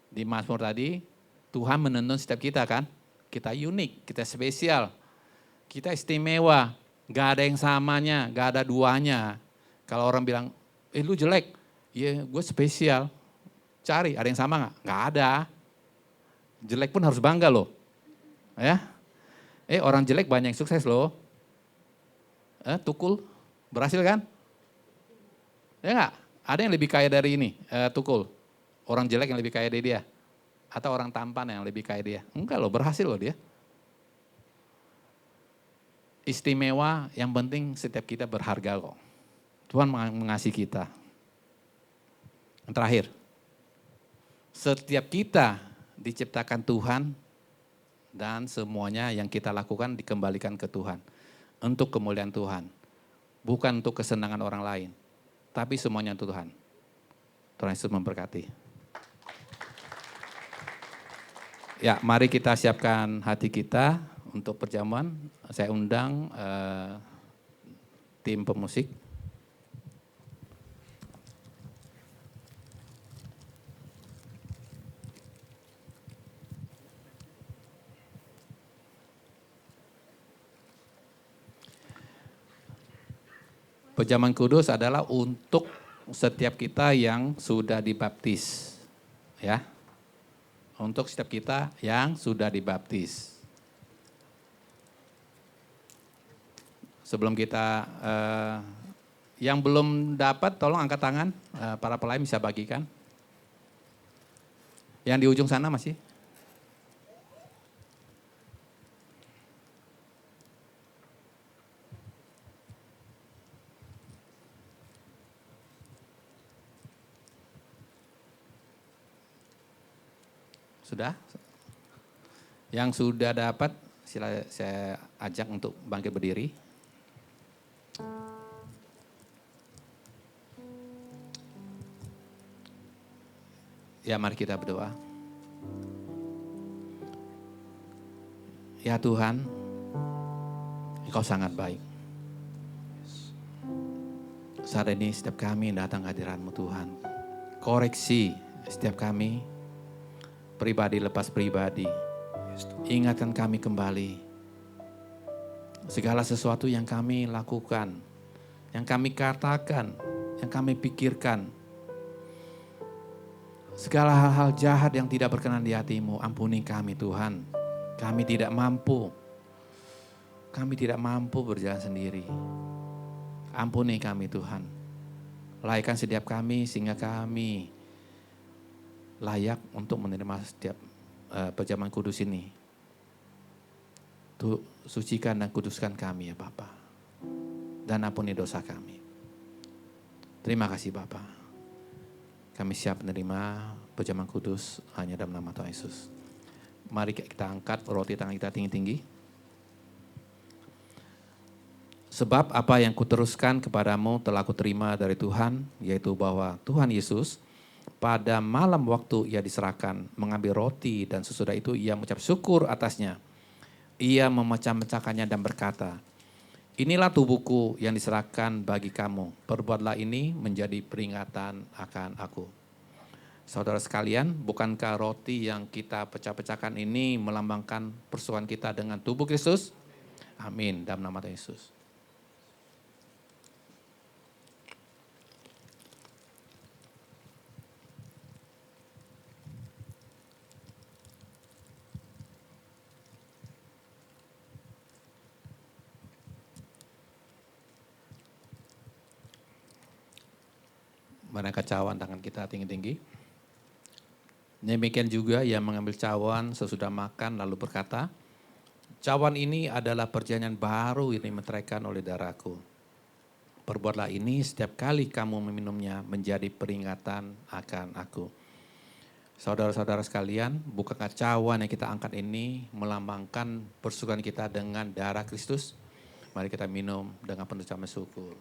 S3: di Mazmur tadi, Tuhan menuntun setiap kita kan. Kita unik, kita spesial, kita istimewa. Gak ada yang samanya, gak ada duanya. Kalau orang bilang, lu jelek, ya gue spesial. Cari, ada yang sama gak? Gak ada. Jelek pun harus bangga loh. Ya. Orang jelek banyak yang sukses loh. Tukul, berhasil kan? Ya enggak? Ada yang lebih kaya dari ini, Tukul. Orang jelek yang lebih kaya dari dia. Atau orang tampan yang lebih kaya dia. Enggak loh, berhasil loh dia. Istimewa, yang penting setiap kita berharga kok. Tuhan mengasihi kita. Yang terakhir, setiap kita diciptakan Tuhan dan semuanya yang kita lakukan dikembalikan ke Tuhan. Untuk kemuliaan Tuhan. Bukan untuk kesenangan orang lain. Tapi semuanya untuk Tuhan. Tuhan Yesus memberkati. Ya, mari kita siapkan hati kita untuk perjamuan. Saya undang tim pemusik. Perjamuan kudus adalah untuk setiap kita yang sudah dibaptis. Ya. Untuk setiap kita yang sudah dibaptis. Sebelum kita, yang belum dapat tolong angkat tangan, para pelayan bisa bagikan. Yang di ujung sana masih? Sudah? Yang sudah dapat, saya ajak untuk bangkit berdiri. Ya, mari kita berdoa. Ya Tuhan, Engkau sangat baik. Saat ini setiap kami datang ke hadirat-Mu Tuhan. Koreksi setiap kami, pribadi lepas pribadi. Ingatkan kami kembali. Segala sesuatu yang kami lakukan, yang kami katakan, yang kami pikirkan. Segala hal-hal jahat yang tidak berkenan di hati-Mu, ampuni kami Tuhan. Kami tidak mampu. Kami tidak mampu berjalan sendiri. Ampuni kami Tuhan. Layakkan setiap kami sehingga kami layak untuk menerima setiap perjamuan kudus ini. Tuh, sucikan dan kuduskan kami ya Bapa. Dan ampuni dosa kami. Terima kasih Bapa. Kami siap menerima perjamuan kudus hanya dalam nama Tuhan Yesus. Mari kita angkat roti tangan kita tinggi-tinggi. Sebab apa yang kuteruskan kepadamu telah kuterima dari Tuhan, yaitu bahwa Tuhan Yesus pada malam waktu ia diserahkan, mengambil roti dan sesudah itu ia mengucap syukur atasnya. Ia memecah-mecahkannya dan berkata, inilah tubuhku yang diserahkan bagi kamu. Perbuatlah ini menjadi peringatan akan aku. Saudara sekalian, bukankah roti yang kita pecah-pecahkan ini melambangkan persoalan kita dengan tubuh Kristus? Amin, dalam nama Tuhan Yesus. Mengangkat cawan tangan kita tinggi-tinggi. Demikian juga yang mengambil cawan sesudah makan lalu berkata, cawan ini adalah perjanjian baru yang dimeteraikan oleh darahku. Perbuatlah ini setiap kali kamu meminumnya menjadi peringatan akan aku. Saudara-saudara sekalian, bukankah cawan yang kita angkat ini melambangkan persekutuan kita dengan darah Kristus? Mari kita minum dengan penuh ucapan syukur.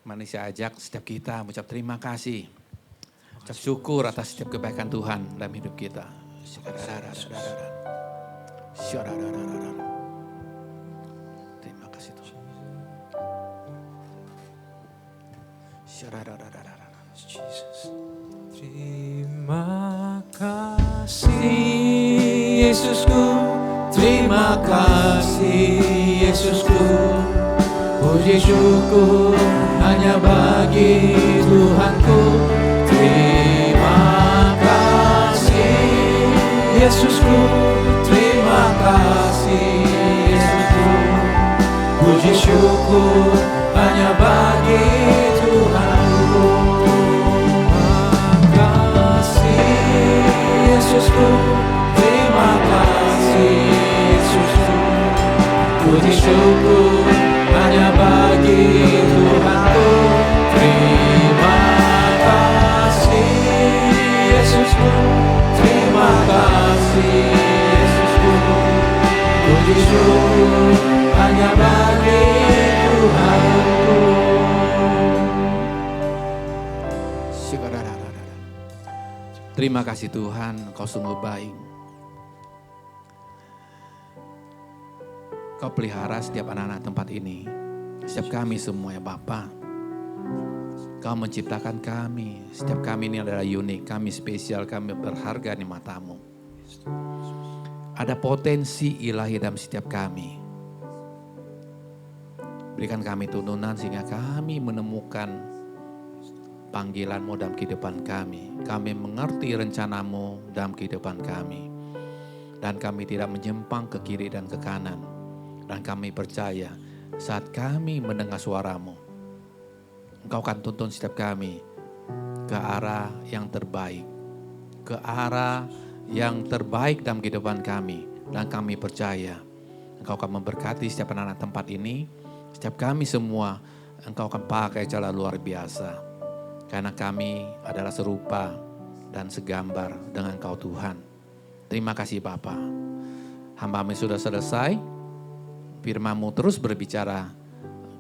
S3: Mari saya ajak setiap kita mengucap terima kasih. Ucap syukur atas setiap kebaikan Tuhan dalam hidup kita. Terima kasih Tuhan.
S1: Terima kasih Yesusku, terima kasih Yesusku. Puji syukur hanya bagi Tuhanku. Terima kasih Yesusku, terima kasih Yesusku. Puji syukur hanya bagi Tuhanku. Terima kasih Yesusku, terima kasih Yesusku. Puji syukur hanya bagi Tuhanku. Terima kasih Yesusku, terima kasih Yesusku. Puji syukur hanya bagi Tuhan.
S3: Terima kasih Tuhan, Engkau sungguh baik. Kau pelihara setiap anak-anak tempat ini. Setiap kami semua ya Bapa. Kau menciptakan kami. Setiap kami ini adalah unik. Kami spesial, kami berharga di mata-Mu. Ada potensi ilahi dalam setiap kami. Berikan kami tuntunan sehingga kami menemukan panggilan-Mu dalam kehidupan kami. Kami mengerti rencana-Mu dalam kehidupan kami. Dan kami tidak menyimpang ke kiri dan ke kanan. Dan kami percaya saat kami mendengar suara-Mu, Engkau akan tuntun setiap kami ke arah yang terbaik. Ke arah yang terbaik dalam kehidupan kami. Dan kami percaya Engkau akan memberkati setiap anak-anak tempat ini. Setiap kami semua Engkau akan pakai cara luar biasa. Karena kami adalah serupa dan segambar dengan Engkau Tuhan. Terima kasih Bapa. Hamba-Mu sudah selesai. Firman-Mu terus berbicara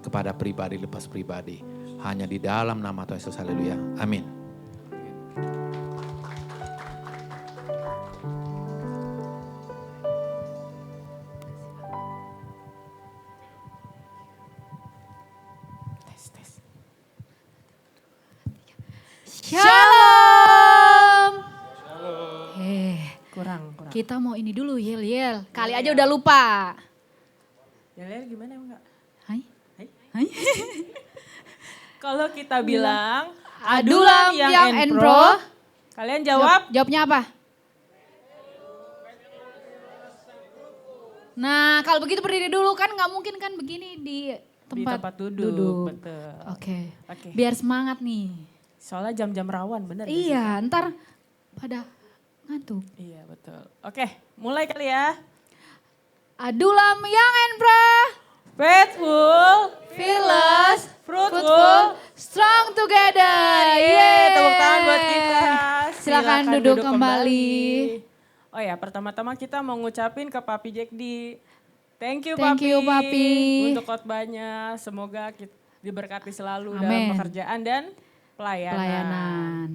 S3: kepada pribadi lepas pribadi. Hanya di dalam nama Tuhan Yesus. Haleluya. Amin.
S4: Shalom.
S2: Kurang.
S4: Kita mau ini dulu yel. Kali aja udah lupa.
S2: Yel gimana enggak?
S4: Hai.
S2: Kalau kita bilang
S4: Adulam yang Enpro.
S2: Kalian jawab?
S4: Jawabnya apa? Nah, kalau begitu berdiri dulu kan nggak mungkin kan begini di tempat
S2: duduk. Betul.
S4: Oke.
S2: Oke.
S4: Biar semangat nih.
S2: Soalnya jam-jam rawan bener.
S4: Iya, ntar pada ngantuk.
S2: Iya betul. Oke, mulai kali ya.
S4: Adulam yang Enpro.
S2: Faithful,
S4: Fearless,
S2: fruitful,
S4: strong together.
S2: Yeay, tepuk tangan buat kita.
S4: Silakan duduk kembali.
S2: Oh ya, pertama-tama kita mau ngucapin ke Papi Jack di thank you
S4: Thank you, Papi.
S2: untuk khotbahnya. Semoga kita diberkati selalu dalam
S4: Amin.
S2: pekerjaan dan pelayanan.
S4: Pelayanan.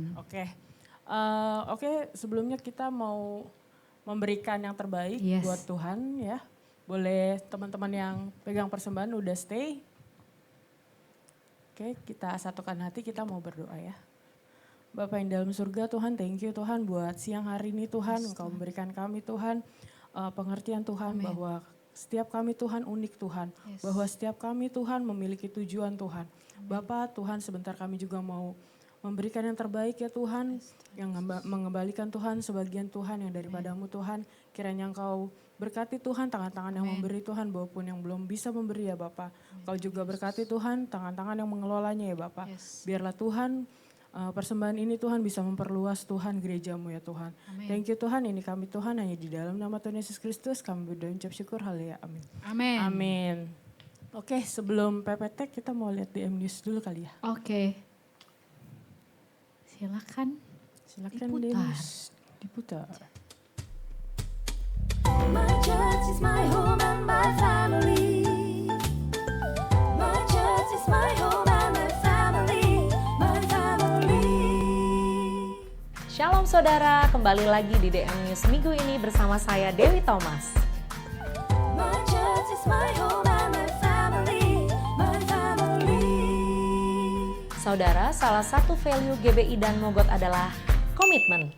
S2: Oke, sebelumnya kita mau memberikan yang terbaik
S4: Yes.
S2: buat Tuhan ya. Boleh teman-teman yang pegang persembahan udah stay. Oke, kita satukan hati, kita mau berdoa ya. Bapak yang dalam surga Tuhan, thank you Tuhan buat siang hari ini Tuhan. Engkau memberikan kami Tuhan pengertian Tuhan bahwa setiap kami Tuhan unik Tuhan.
S4: Yes.
S2: Bahwa setiap kami Tuhan memiliki tujuan Tuhan. Bapak Tuhan sebentar kami juga mau memberikan yang terbaik ya Tuhan. Yang mengembalikan Tuhan sebagian Tuhan yang daripadamu Tuhan. Kiranya Engkau berkati Tuhan tangan-tangan yang memberi Tuhan maupun yang belum bisa memberi ya Bapak. Engkau juga berkati Tuhan tangan-tangan yang mengelolanya ya Bapak.
S4: Yes.
S2: Biarlah Tuhan persembahan ini Tuhan bisa memperluas Tuhan gerejamu ya Tuhan.
S4: Amin.
S2: Thank you Tuhan, ini kami Tuhan hanya di dalam nama Tuhan Yesus Kristus kami berdoa ucap syukur, haleluya, amin.
S4: Amin.
S2: Amin. Oke, sebelum PPT kita mau lihat DM News dulu kali ya.
S4: Oke. Silakan.
S2: Silakan
S4: Diputar.
S2: DM News diputar.
S5: My church is my home and my family. My church is my home and my family. My family.
S6: Shalom saudara, kembali lagi di DM News minggu ini bersama saya Dewi Thomas.
S5: My church is my home and my family. My family.
S6: Saudara, salah satu value GBI dan Mogot adalah komitmen.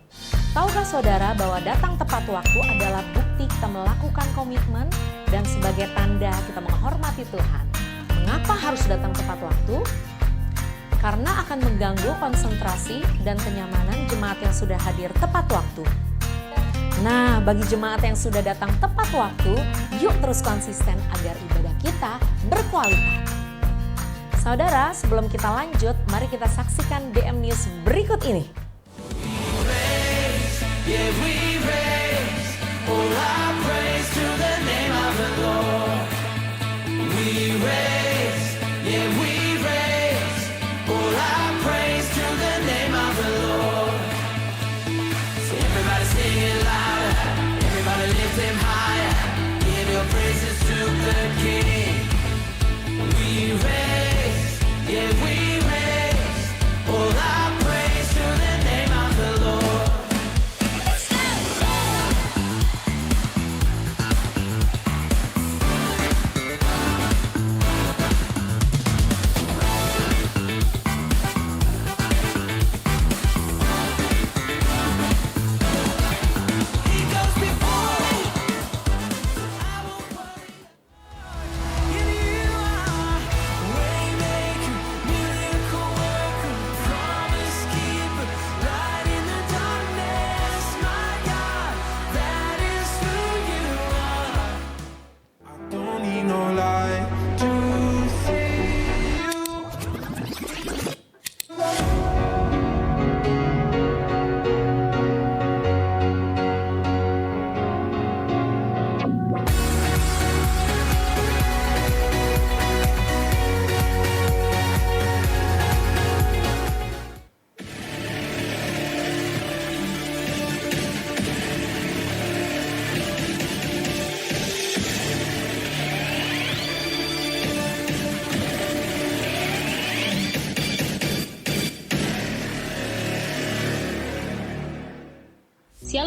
S6: Tahukah saudara bahwa datang tepat waktu adalah bukti kita melakukan komitmen dan sebagai tanda kita menghormati Tuhan. Mengapa harus datang tepat waktu? Karena akan mengganggu konsentrasi dan kenyamanan jemaat yang sudah hadir tepat waktu. Nah, bagi jemaat yang sudah datang tepat waktu, yuk terus konsisten agar ibadah kita berkualitas. Saudara, sebelum kita lanjut, mari kita saksikan DM News berikut ini.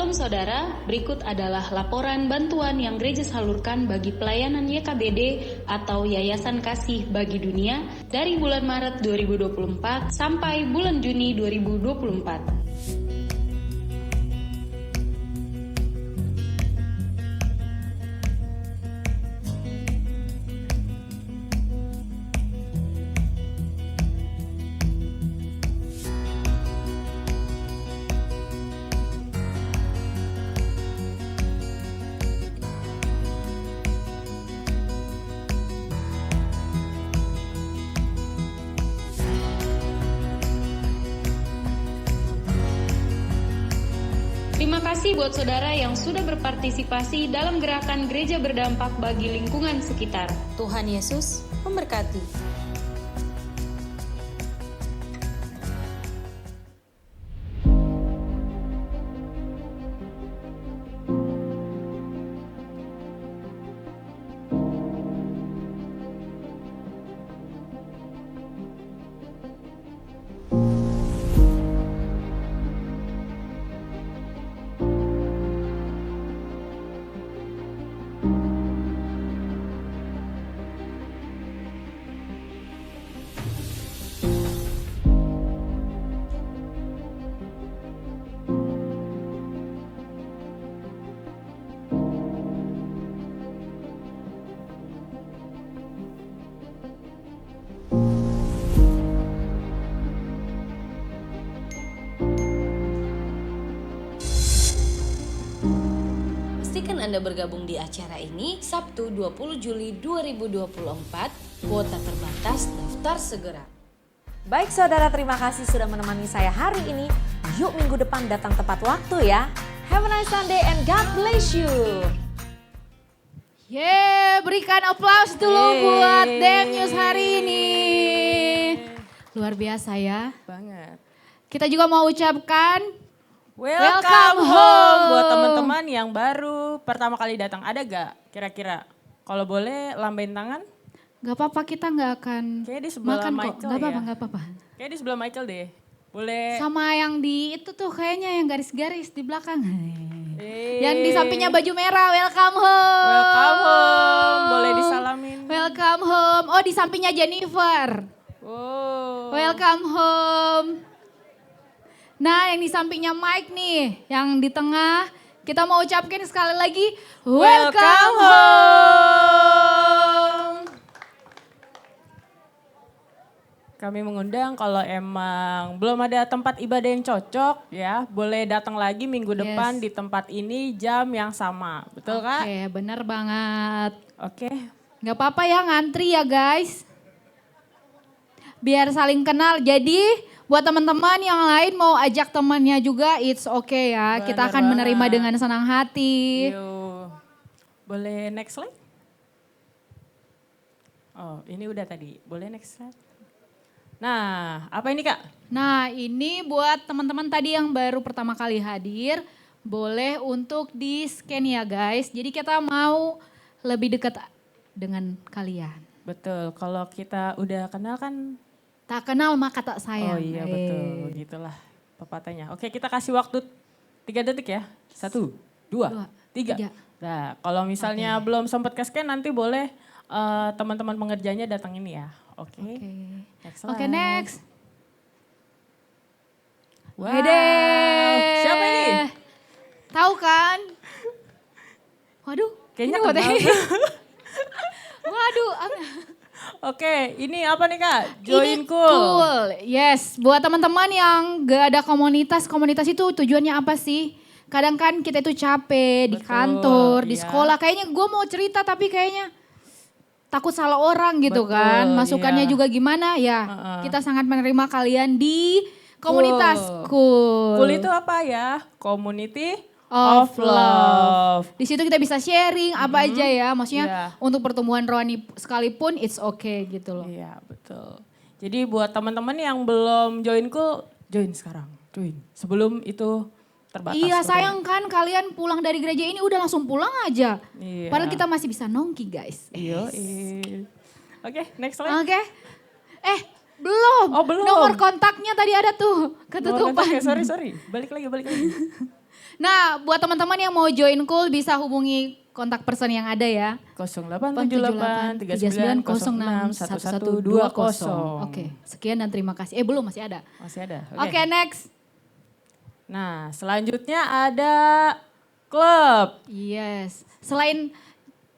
S7: Shalom saudara, berikut adalah laporan bantuan yang gereja salurkan bagi pelayanan YKBD atau Yayasan Kasih Bagi Dunia dari bulan Maret 2024 sampai bulan Juni 2024. Terima kasih buat saudara yang sudah berpartisipasi dalam gerakan gereja berdampak bagi lingkungan sekitar.
S6: Tuhan Yesus memberkati. Pastikan Anda bergabung di acara ini Sabtu 20 Juli 2024, kuota terbatas, daftar segera. Baik saudara, terima kasih sudah menemani saya hari ini. Yuk minggu depan datang tepat waktu ya. Have a nice Sunday and God bless you.
S4: Berikan aplaus dulu buat DM News hari ini. Luar biasa ya.
S2: Banget.
S4: Kita juga mau ucapkan
S2: Welcome home buat teman-teman yang baru pertama kali datang. Ada gak kira-kira? Kalau boleh lambain tangan.
S4: Gak apa-apa, kita gak akan
S2: Kayaknya di sebelah
S4: makan kok.
S2: Michael
S4: Gak apa-apa,
S2: ya.
S4: gak apa-apa.
S2: Kayak di sebelah Michael deh. Boleh.
S4: Sama yang di itu tuh kayaknya yang garis-garis di belakang.
S2: Eh.
S4: Yang di sampingnya baju merah, welcome home.
S2: Welcome home. Boleh disalamin.
S4: Welcome home. Oh, di sampingnya Jennifer.
S2: Oh.
S4: Welcome home. Nah, yang di sampingnya Mike nih, yang di tengah, kita mau ucapkan sekali lagi, welcome home.
S2: Kami mengundang kalau emang belum ada tempat ibadah yang cocok ya, boleh datang lagi minggu depan di tempat ini jam yang sama. Betul Kak?
S4: Oke, bener banget.
S2: Oke.
S4: Gak apa-apa ya ngantri ya guys. Biar saling kenal. Jadi buat teman-teman yang lain mau ajak temannya juga, it's okay ya. Kita akan menerima dengan senang hati.
S2: Yuk. Boleh next slide? Oh ini udah tadi, boleh next slide? Nah apa ini Kak?
S4: Nah ini buat teman-teman tadi yang baru pertama kali hadir, boleh untuk di scan ya guys. Jadi kita mau lebih dekat dengan kalian.
S2: Betul, kalau kita udah kenal kan.
S4: Tak kenal maka tak sayang.
S2: Oh iya betul, gitulah pepatahnya. Oke kita kasih waktu 3 detik ya. 1, 2, 3. Nah kalau misalnya belum sempat ke scan nanti boleh teman-teman pengerjanya datang ini ya. Oke.
S4: Oke next.
S2: Wow. Siapa ini?
S4: Tahu kan? Waduh.
S2: Kayaknya
S4: ini
S2: kenal.
S4: Waduh.
S2: Oke, ini apa nih Kak?
S4: Ini
S2: Join
S4: cool. Yes, buat teman-teman yang gak ada komunitas itu tujuannya apa sih? Kadang kan kita itu capek di kantor, di sekolah. Kayaknya gue mau cerita tapi kayaknya takut salah orang gitu kan. Masukannya juga gimana ya. Kita sangat menerima kalian di komunitas Cool.
S2: Cool itu apa ya? Community of love.
S4: Di situ kita bisa sharing apa aja ya. Maksudnya untuk pertumbuhan rohani sekalipun it's okay gitu loh.
S2: Iya betul. Jadi buat teman-teman yang belum join Cool, join sekarang. Join. Sebelum itu terbatas.
S4: Iya sayang kan kalian pulang dari gereja ini udah langsung pulang aja.
S2: Iya.
S4: Padahal kita masih bisa nongki guys.
S2: Iya. Oke next slide.
S4: Oke. Belum.
S2: Oh belum.
S4: Nomor kontaknya tadi ada tuh ketutupan.
S2: Sorry. Balik lagi.
S4: Nah, buat teman-teman yang mau join Cool bisa hubungi kontak person yang ada ya.
S2: 0878 39 06 1120.
S4: Oke, sekian dan terima kasih. Belum, masih ada.
S2: Masih ada.
S4: Oke, next.
S2: Nah, selanjutnya ada klub.
S4: Yes. Selain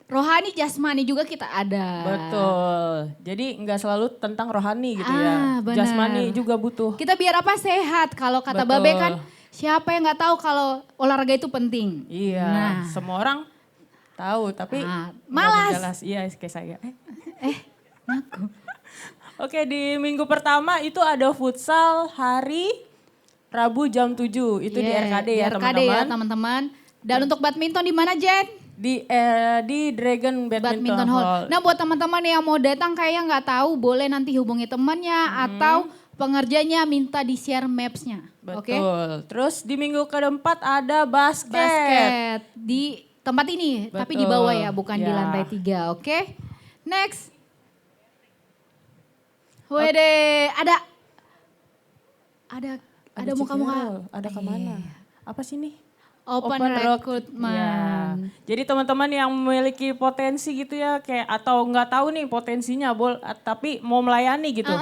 S4: rohani, jasmani juga kita ada.
S2: Betul. Jadi nggak selalu tentang rohani gitu ya.
S4: Benar.
S2: Jasmani juga butuh.
S4: Kita biar apa sehat. Kalau kata
S2: Betul.
S4: Babe kan, siapa yang nggak tahu kalau olahraga itu penting.
S2: Iya,
S4: Nah.
S2: semua orang tahu tapi
S4: malas.
S2: nggak jelas. Iya, kayak saya.
S4: Ngaku.
S2: Oke, di minggu pertama itu ada futsal hari Rabu jam 7. Itu di RKD ya,
S4: RKD ya
S2: teman-teman.
S4: teman-teman. Dan untuk badminton di mana Jen?
S2: Di Dragon Badminton Hall.
S4: Nah buat teman-teman yang mau datang kayaknya nggak tahu, boleh nanti hubungi temannya atau pengerjanya minta di share maps-nya. Oke?
S2: Betul. Terus di minggu keempat ada basket.
S4: Basket di tempat ini, tapi di
S2: Betul.
S4: bawah ya, bukan di
S2: Ya.
S4: lantai 3. Oke? Next. Wede, ada muka-muka.
S2: Ada kemana? Apa sih nih?
S4: Open
S2: Rock.
S4: recruitment.
S2: Ya. Jadi teman-teman yang memiliki potensi gitu ya, kayak atau nggak tahu nih potensinya, tapi mau melayani gitu,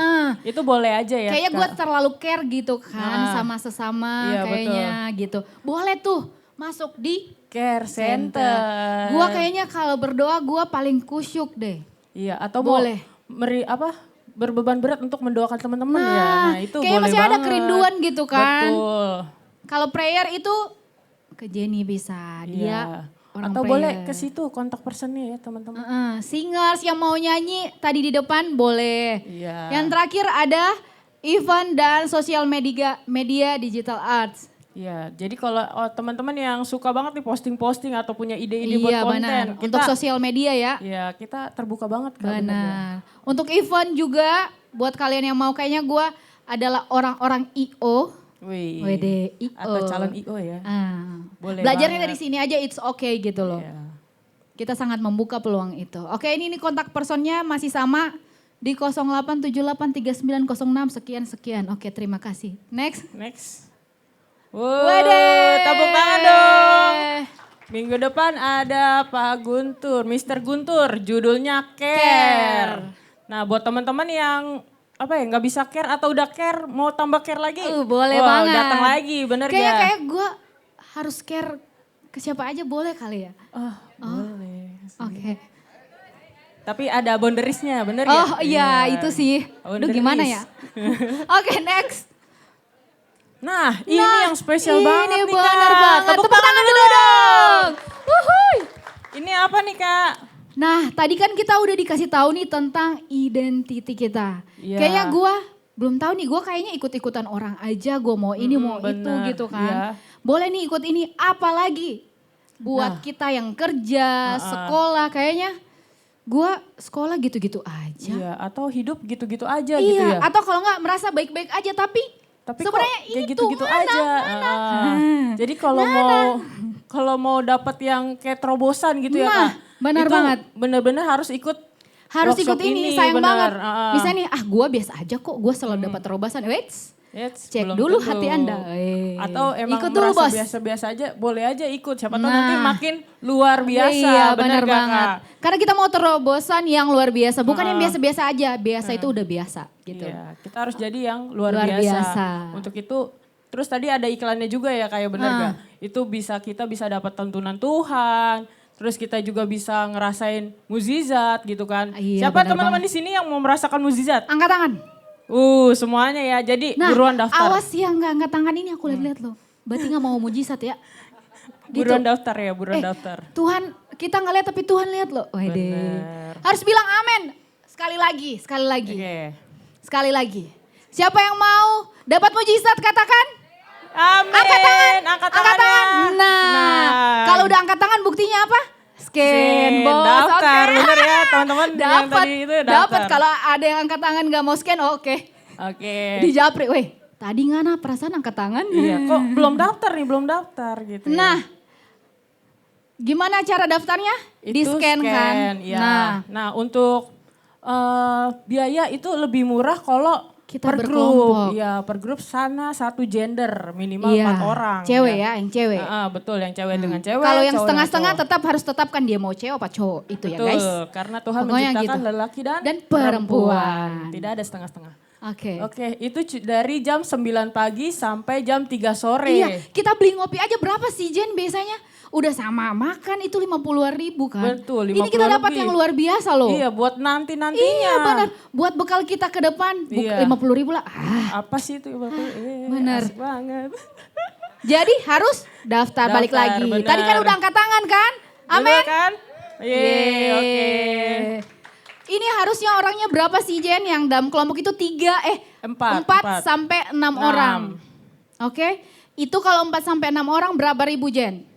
S2: itu boleh aja ya.
S4: Kayaknya gue
S2: Kak.
S4: terlalu care gitu kan sama sesama
S2: Iya,
S4: kayaknya gitu. Boleh tuh masuk di
S2: Care Center.
S4: Gue kayaknya kalau berdoa gue paling kusyuk deh.
S2: Iya, atau
S4: Boleh.
S2: berbeban berat untuk mendoakan teman-teman ya. Nah, itu
S4: kayaknya
S2: boleh
S4: masih ada
S2: banget.
S4: kerinduan gitu kan.
S2: Betul.
S4: Kalau prayer itu ke Jenny bisa, dia
S2: Iya.
S4: orang
S2: Atau
S4: prayer.
S2: boleh ke situ kontak personnya ya teman-teman.
S4: Singers yang mau nyanyi tadi di depan boleh.
S2: Iya.
S4: Yang terakhir ada event dan sosial media digital arts.
S2: Iya, jadi kalau teman-teman yang suka banget nih posting-posting atau punya ide-ide buat
S4: Iya
S2: konten.
S4: benar, untuk sosial media ya.
S2: Iya, kita terbuka banget. Kak, bener.
S4: Benar. Untuk event juga buat kalian yang mau kayaknya gue adalah orang-orang IO.
S2: Wih.
S4: WD IO.
S2: Atau calon IO ya. Boleh
S4: Belajarnya
S2: banget.
S4: dari sini aja it's okay gitu loh.
S2: Iya.
S4: Kita sangat membuka peluang itu. Oke ini kontak personnya masih sama di 08783906 sekian-sekian. Oke terima kasih. Next.
S2: Wede, tepuk tangan dong. Minggu depan ada Pak Guntur, Mr. Guntur, judulnya Care. Nah buat teman-teman yang nggak bisa care atau udah care mau tambah care lagi,
S4: boleh banget.
S2: Datang lagi, bener
S4: Kayaknya
S2: gak?
S4: kayak gue harus care ke siapa aja boleh kali ya.
S2: Boleh.
S4: Oke.
S2: Tapi ada boundariesnya, bener ya?
S4: Oh iya itu sih. Aduh gimana ya. Oke next.
S2: Nah ini yang spesial banget nih
S4: bener
S2: Kak.
S4: banget.
S2: Tepuk tangan
S4: dulu dong. Wuhui.
S2: Ini apa nih Kak?
S4: Nah tadi kan kita udah dikasih tahu nih tentang identiti kita.
S2: Iya.
S4: Kayaknya gue belum tahu nih, gue kayaknya ikut-ikutan orang aja, gue mau ini mau itu
S2: bener,
S4: gitu kan.
S2: iya.
S4: Boleh nih ikut ini, apalagi buat kita yang kerja, sekolah kayaknya gue sekolah gitu-gitu aja.
S2: Iya, atau hidup gitu-gitu aja
S4: Iya,
S2: gitu ya.
S4: atau kalau nggak merasa baik-baik aja tapi
S2: Tapi
S4: sebenarnya
S2: kok kayak
S4: itu
S2: gitu-gitu
S4: mana,
S2: aja. Jadi kalau mau dapat yang kayak terobosan gitu ya
S4: Nah,
S2: Kak.
S4: benar
S2: itu
S4: banget.
S2: Bener-bener harus ikut
S4: ikut ini, sayang
S2: bener.
S4: banget. Misalnya nih, gue biasa aja kok, gue selalu dapat terobosan. Wait, cek
S2: belum
S4: dulu
S2: tentu.
S4: hati Anda.
S2: Atau emang
S4: ikut dulu
S2: merasa
S4: bos.
S2: biasa-biasa aja, boleh aja ikut. Siapa tahu
S4: Nah.
S2: nanti makin luar biasa.
S4: Iya
S2: bener
S4: benar
S2: gak,
S4: banget.
S2: Kak?
S4: Karena kita mau terobosan yang luar biasa, bukan yang biasa-biasa aja. Biasa itu udah biasa gitu.
S2: Iya, kita harus jadi yang luar
S4: Luar
S2: biasa.
S4: biasa.
S2: Untuk itu, terus tadi ada iklannya juga ya kayak bener gak? Itu kita bisa dapat tuntunan Tuhan. Terus kita juga bisa ngerasain mukjizat gitu kan.
S4: Iya,
S2: Siapa
S4: benar
S2: teman-teman di sini yang mau merasakan mukjizat?
S4: Angkat tangan.
S2: Semuanya ya. Jadi
S4: Nah,
S2: buruan daftar.
S4: awas yang nggak angkat tangan ini aku lihat-lihat loh. Berarti nggak mau mujizat ya.
S2: Buruan daftar ya, buruan daftar.
S4: Tuhan, kita nggak lihat tapi Tuhan lihat loh. Wede.
S2: Bener.
S4: Harus bilang amin. Sekali lagi.
S2: Oke.
S4: Sekali lagi. Siapa yang mau dapat mujizat katakan?
S2: Amin.
S4: Angkat tangan.
S2: Angkat
S4: Angkat
S2: tangannya.
S4: tangan. Nah, kalau udah angkat tangan buktinya apa? Scan, bos.
S2: Daftar,
S4: Oke.
S2: bener ya teman-teman. Yang
S4: Dapat,
S2: tadi itu daftar.
S4: dapat. Kalau ada yang angkat tangan nggak mau scan, oke.
S2: Oke.
S4: Di japri, weh. Tadi ngana perasaan angkat tangan.
S2: Iya, kok belum daftar nih, belum daftar gitu ya.
S4: Nah, gimana cara daftarnya? Di scan kan?
S2: Ya. Nah untuk biaya itu lebih murah kalau
S4: Kita
S2: per
S4: berkelompok.
S2: grup. Ya, per grup sana satu gender, minimal
S4: Iya,
S2: 4 orang.
S4: cewek ya, yang cewek.
S2: Betul, yang cewek dengan cewek.
S4: Kalau yang
S2: cowok
S4: setengah-setengah
S2: dengan cowok.
S4: tetap harus tetapkan dia mau cewek apa cowok itu ya
S2: Betul,
S4: guys.
S2: karena Tuhan
S4: Pokoknya
S2: menciptakan
S4: gitu.
S2: lelaki dan
S4: perempuan.
S2: Tidak ada setengah-setengah.
S4: Oke.
S2: Oke, itu dari jam 9 pagi sampai jam 3 sore.
S4: Iya, kita beli ngopi aja berapa sih Jen biasanya? Udah sama makan itu 50.000 kan.
S2: Betul,
S4: Ini kita
S2: 50
S4: dapat
S2: lebih.
S4: yang luar biasa loh.
S2: Iya, buat nantinya.
S4: Iya benar, buat bekal kita ke depan
S2: Iya.
S4: 50.000 lah.
S2: Apa sih itu?
S4: Benar.
S2: Asik banget.
S4: Jadi harus daftar balik
S2: Daftar,
S4: lagi.
S2: benar.
S4: Tadi kan udah angkat tangan kan?
S2: Betul
S4: Amin.
S2: kan? Yeay, oke.
S4: Ini harusnya orangnya berapa sih Jen yang dalam kelompok itu 4
S2: Empat.
S4: sampai 6 orang. Oke, itu kalau 4 sampai 6 orang berapa ribu Jen?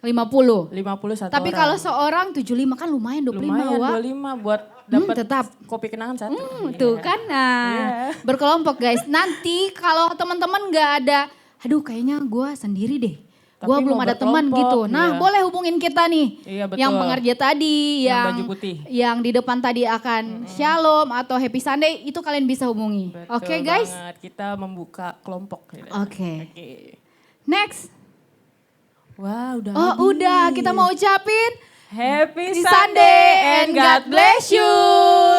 S4: 50.
S2: 51
S4: Tapi
S2: orang.
S4: kalau seorang 75 kan lumayan 25
S2: lumayan
S4: Wak.
S2: 25 buat dapat
S4: tetap.
S2: kopi kenangan satu.
S4: Tuh kan, nah
S2: Iya.
S4: berkelompok guys. Nanti kalau teman-teman nggak ada, aduh kayaknya gue sendiri deh.
S2: Tapi
S4: Gue belum
S2: mau
S4: ada teman
S2: berkelompok,
S4: gitu. Nah
S2: iya.
S4: boleh hubungin kita nih.
S2: Iya, betul.
S4: Yang pengerja tadi,
S2: Yang baju putih.
S4: yang di depan tadi akan Shalom atau Happy Sunday, itu kalian bisa hubungi. Oke
S2: Betul
S4: guys?
S2: banget. Kita membuka kelompok.
S4: Oke.
S2: Oke.
S4: Next.
S2: Wah, udah.
S4: Oh
S2: habis.
S4: udah, kita mau ucapin
S2: Happy
S4: Sunday
S2: Sunday
S4: and God bless you.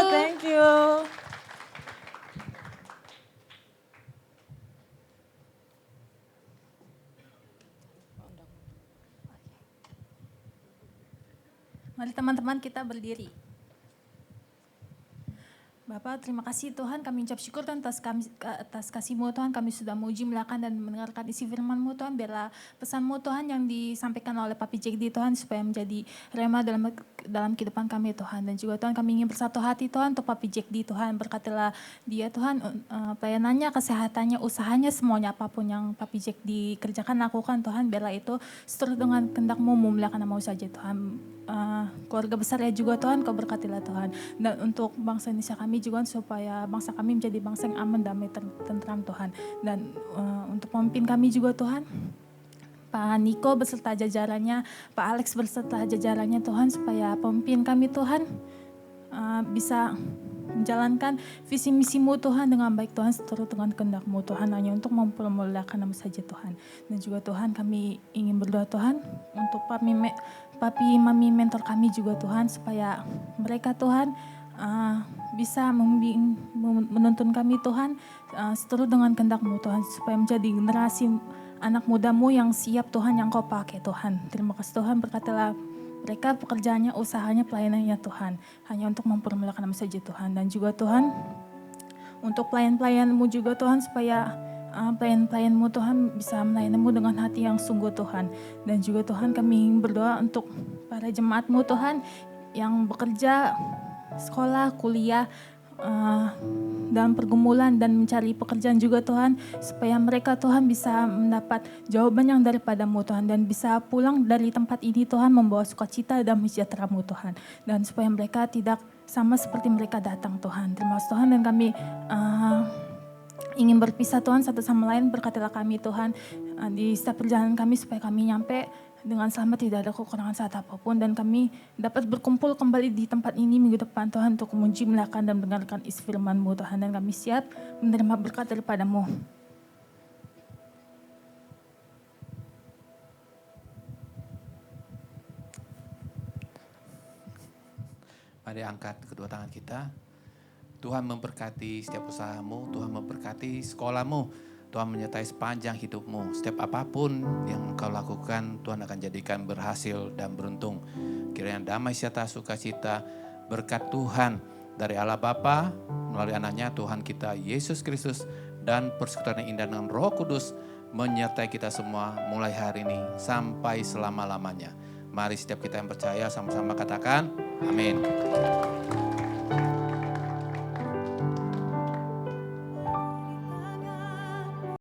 S2: Thank you.
S8: Mari teman-teman kita berdiri. Bapak, terima kasih Tuhan, kami ucap syukur Tuhan atas kasih-Mu Tuhan, kami sudah memuji, melakukan dan mendengarkan isi firman-Mu Tuhan, biarlah pesan-Mu Tuhan yang disampaikan oleh Papi Jack di Tuhan supaya menjadi rema dalam kehidupan kami Tuhan. Dan juga Tuhan kami ingin bersatu hati Tuhan untuk Papi Jack di Tuhan, berkatilah dia Tuhan, pelayanannya, kesehatannya, usahanya, semuanya apapun yang Papi Jack dikerjakan, lakukan Tuhan, biarlah itu seturut dengan kehendak-Mu, memuliakan nama-Mu saja Tuhan. Keluarga besar ya juga Tuhan, Kau berkatilah Tuhan. Dan untuk bangsa Indonesia kami juga supaya bangsa kami menjadi bangsa yang aman, damai, tentram Tuhan. Dan untuk pemimpin kami juga Tuhan, Pak Niko beserta jajarannya, Pak Alex beserta jajarannya Tuhan, supaya pemimpin kami Tuhan bisa menjalankan visi misi-Mu Tuhan dengan baik Tuhan, seturut dengan kehendak-Mu Tuhan, hanya untuk mempermuliakan nama saja Tuhan. Dan juga Tuhan kami ingin berdoa Tuhan untuk Papi Mami mentor kami juga Tuhan, supaya mereka Tuhan bisa menuntun kami Tuhan seturut dengan kehendak-Mu Tuhan, supaya menjadi generasi anak muda-Mu yang siap Tuhan, yang Kau pakai Tuhan. Terima kasih Tuhan, berkatilah mereka, pekerjaannya, usahanya, pelayanannya Tuhan, hanya untuk mempermuliakan nama saja Tuhan. Dan juga Tuhan untuk pelayan-pelayan-Mu juga Tuhan, supaya pelayan-pelayan-Mu Tuhan bisa melayani-Mu dengan hati yang sungguh Tuhan. Dan juga Tuhan kami berdoa untuk para jemaat-Mu Tuhan yang bekerja, sekolah, kuliah, dalam pergumulan dan mencari pekerjaan juga Tuhan, supaya mereka Tuhan bisa mendapat jawaban yang daripada-Mu Tuhan, dan bisa pulang dari tempat ini Tuhan membawa sukacita dan sejahtera-Mu Tuhan, dan supaya mereka tidak sama seperti mereka datang Tuhan. Terima kasih Tuhan, dan kami ingin berpisah Tuhan satu sama lain, berkatilah kami Tuhan di setiap perjalanan kami, supaya kami nyampe dengan selamat, tidak ada kekurangan saat apapun, dan kami dapat berkumpul kembali di tempat ini minggu depan Tuhan, untuk memuji, melakukan dan mendengarkan isi firman-Mu Tuhan, dan kami siap menerima berkat daripada-Mu.
S3: Mari angkat kedua tangan kita. Tuhan memberkati setiap usahamu, Tuhan memberkati sekolahmu, Tuhan menyertai sepanjang hidupmu. Setiap apapun yang kau lakukan, Tuhan akan jadikan berhasil dan beruntung. Kiranya damai sejahtera, sukacita, berkat Tuhan dari Allah Bapa melalui anaknya Tuhan kita Yesus Kristus, dan persekutuan yang indah dengan Roh Kudus menyertai kita semua mulai hari ini sampai selama-lamanya. Mari setiap kita yang percaya sama-sama katakan amin.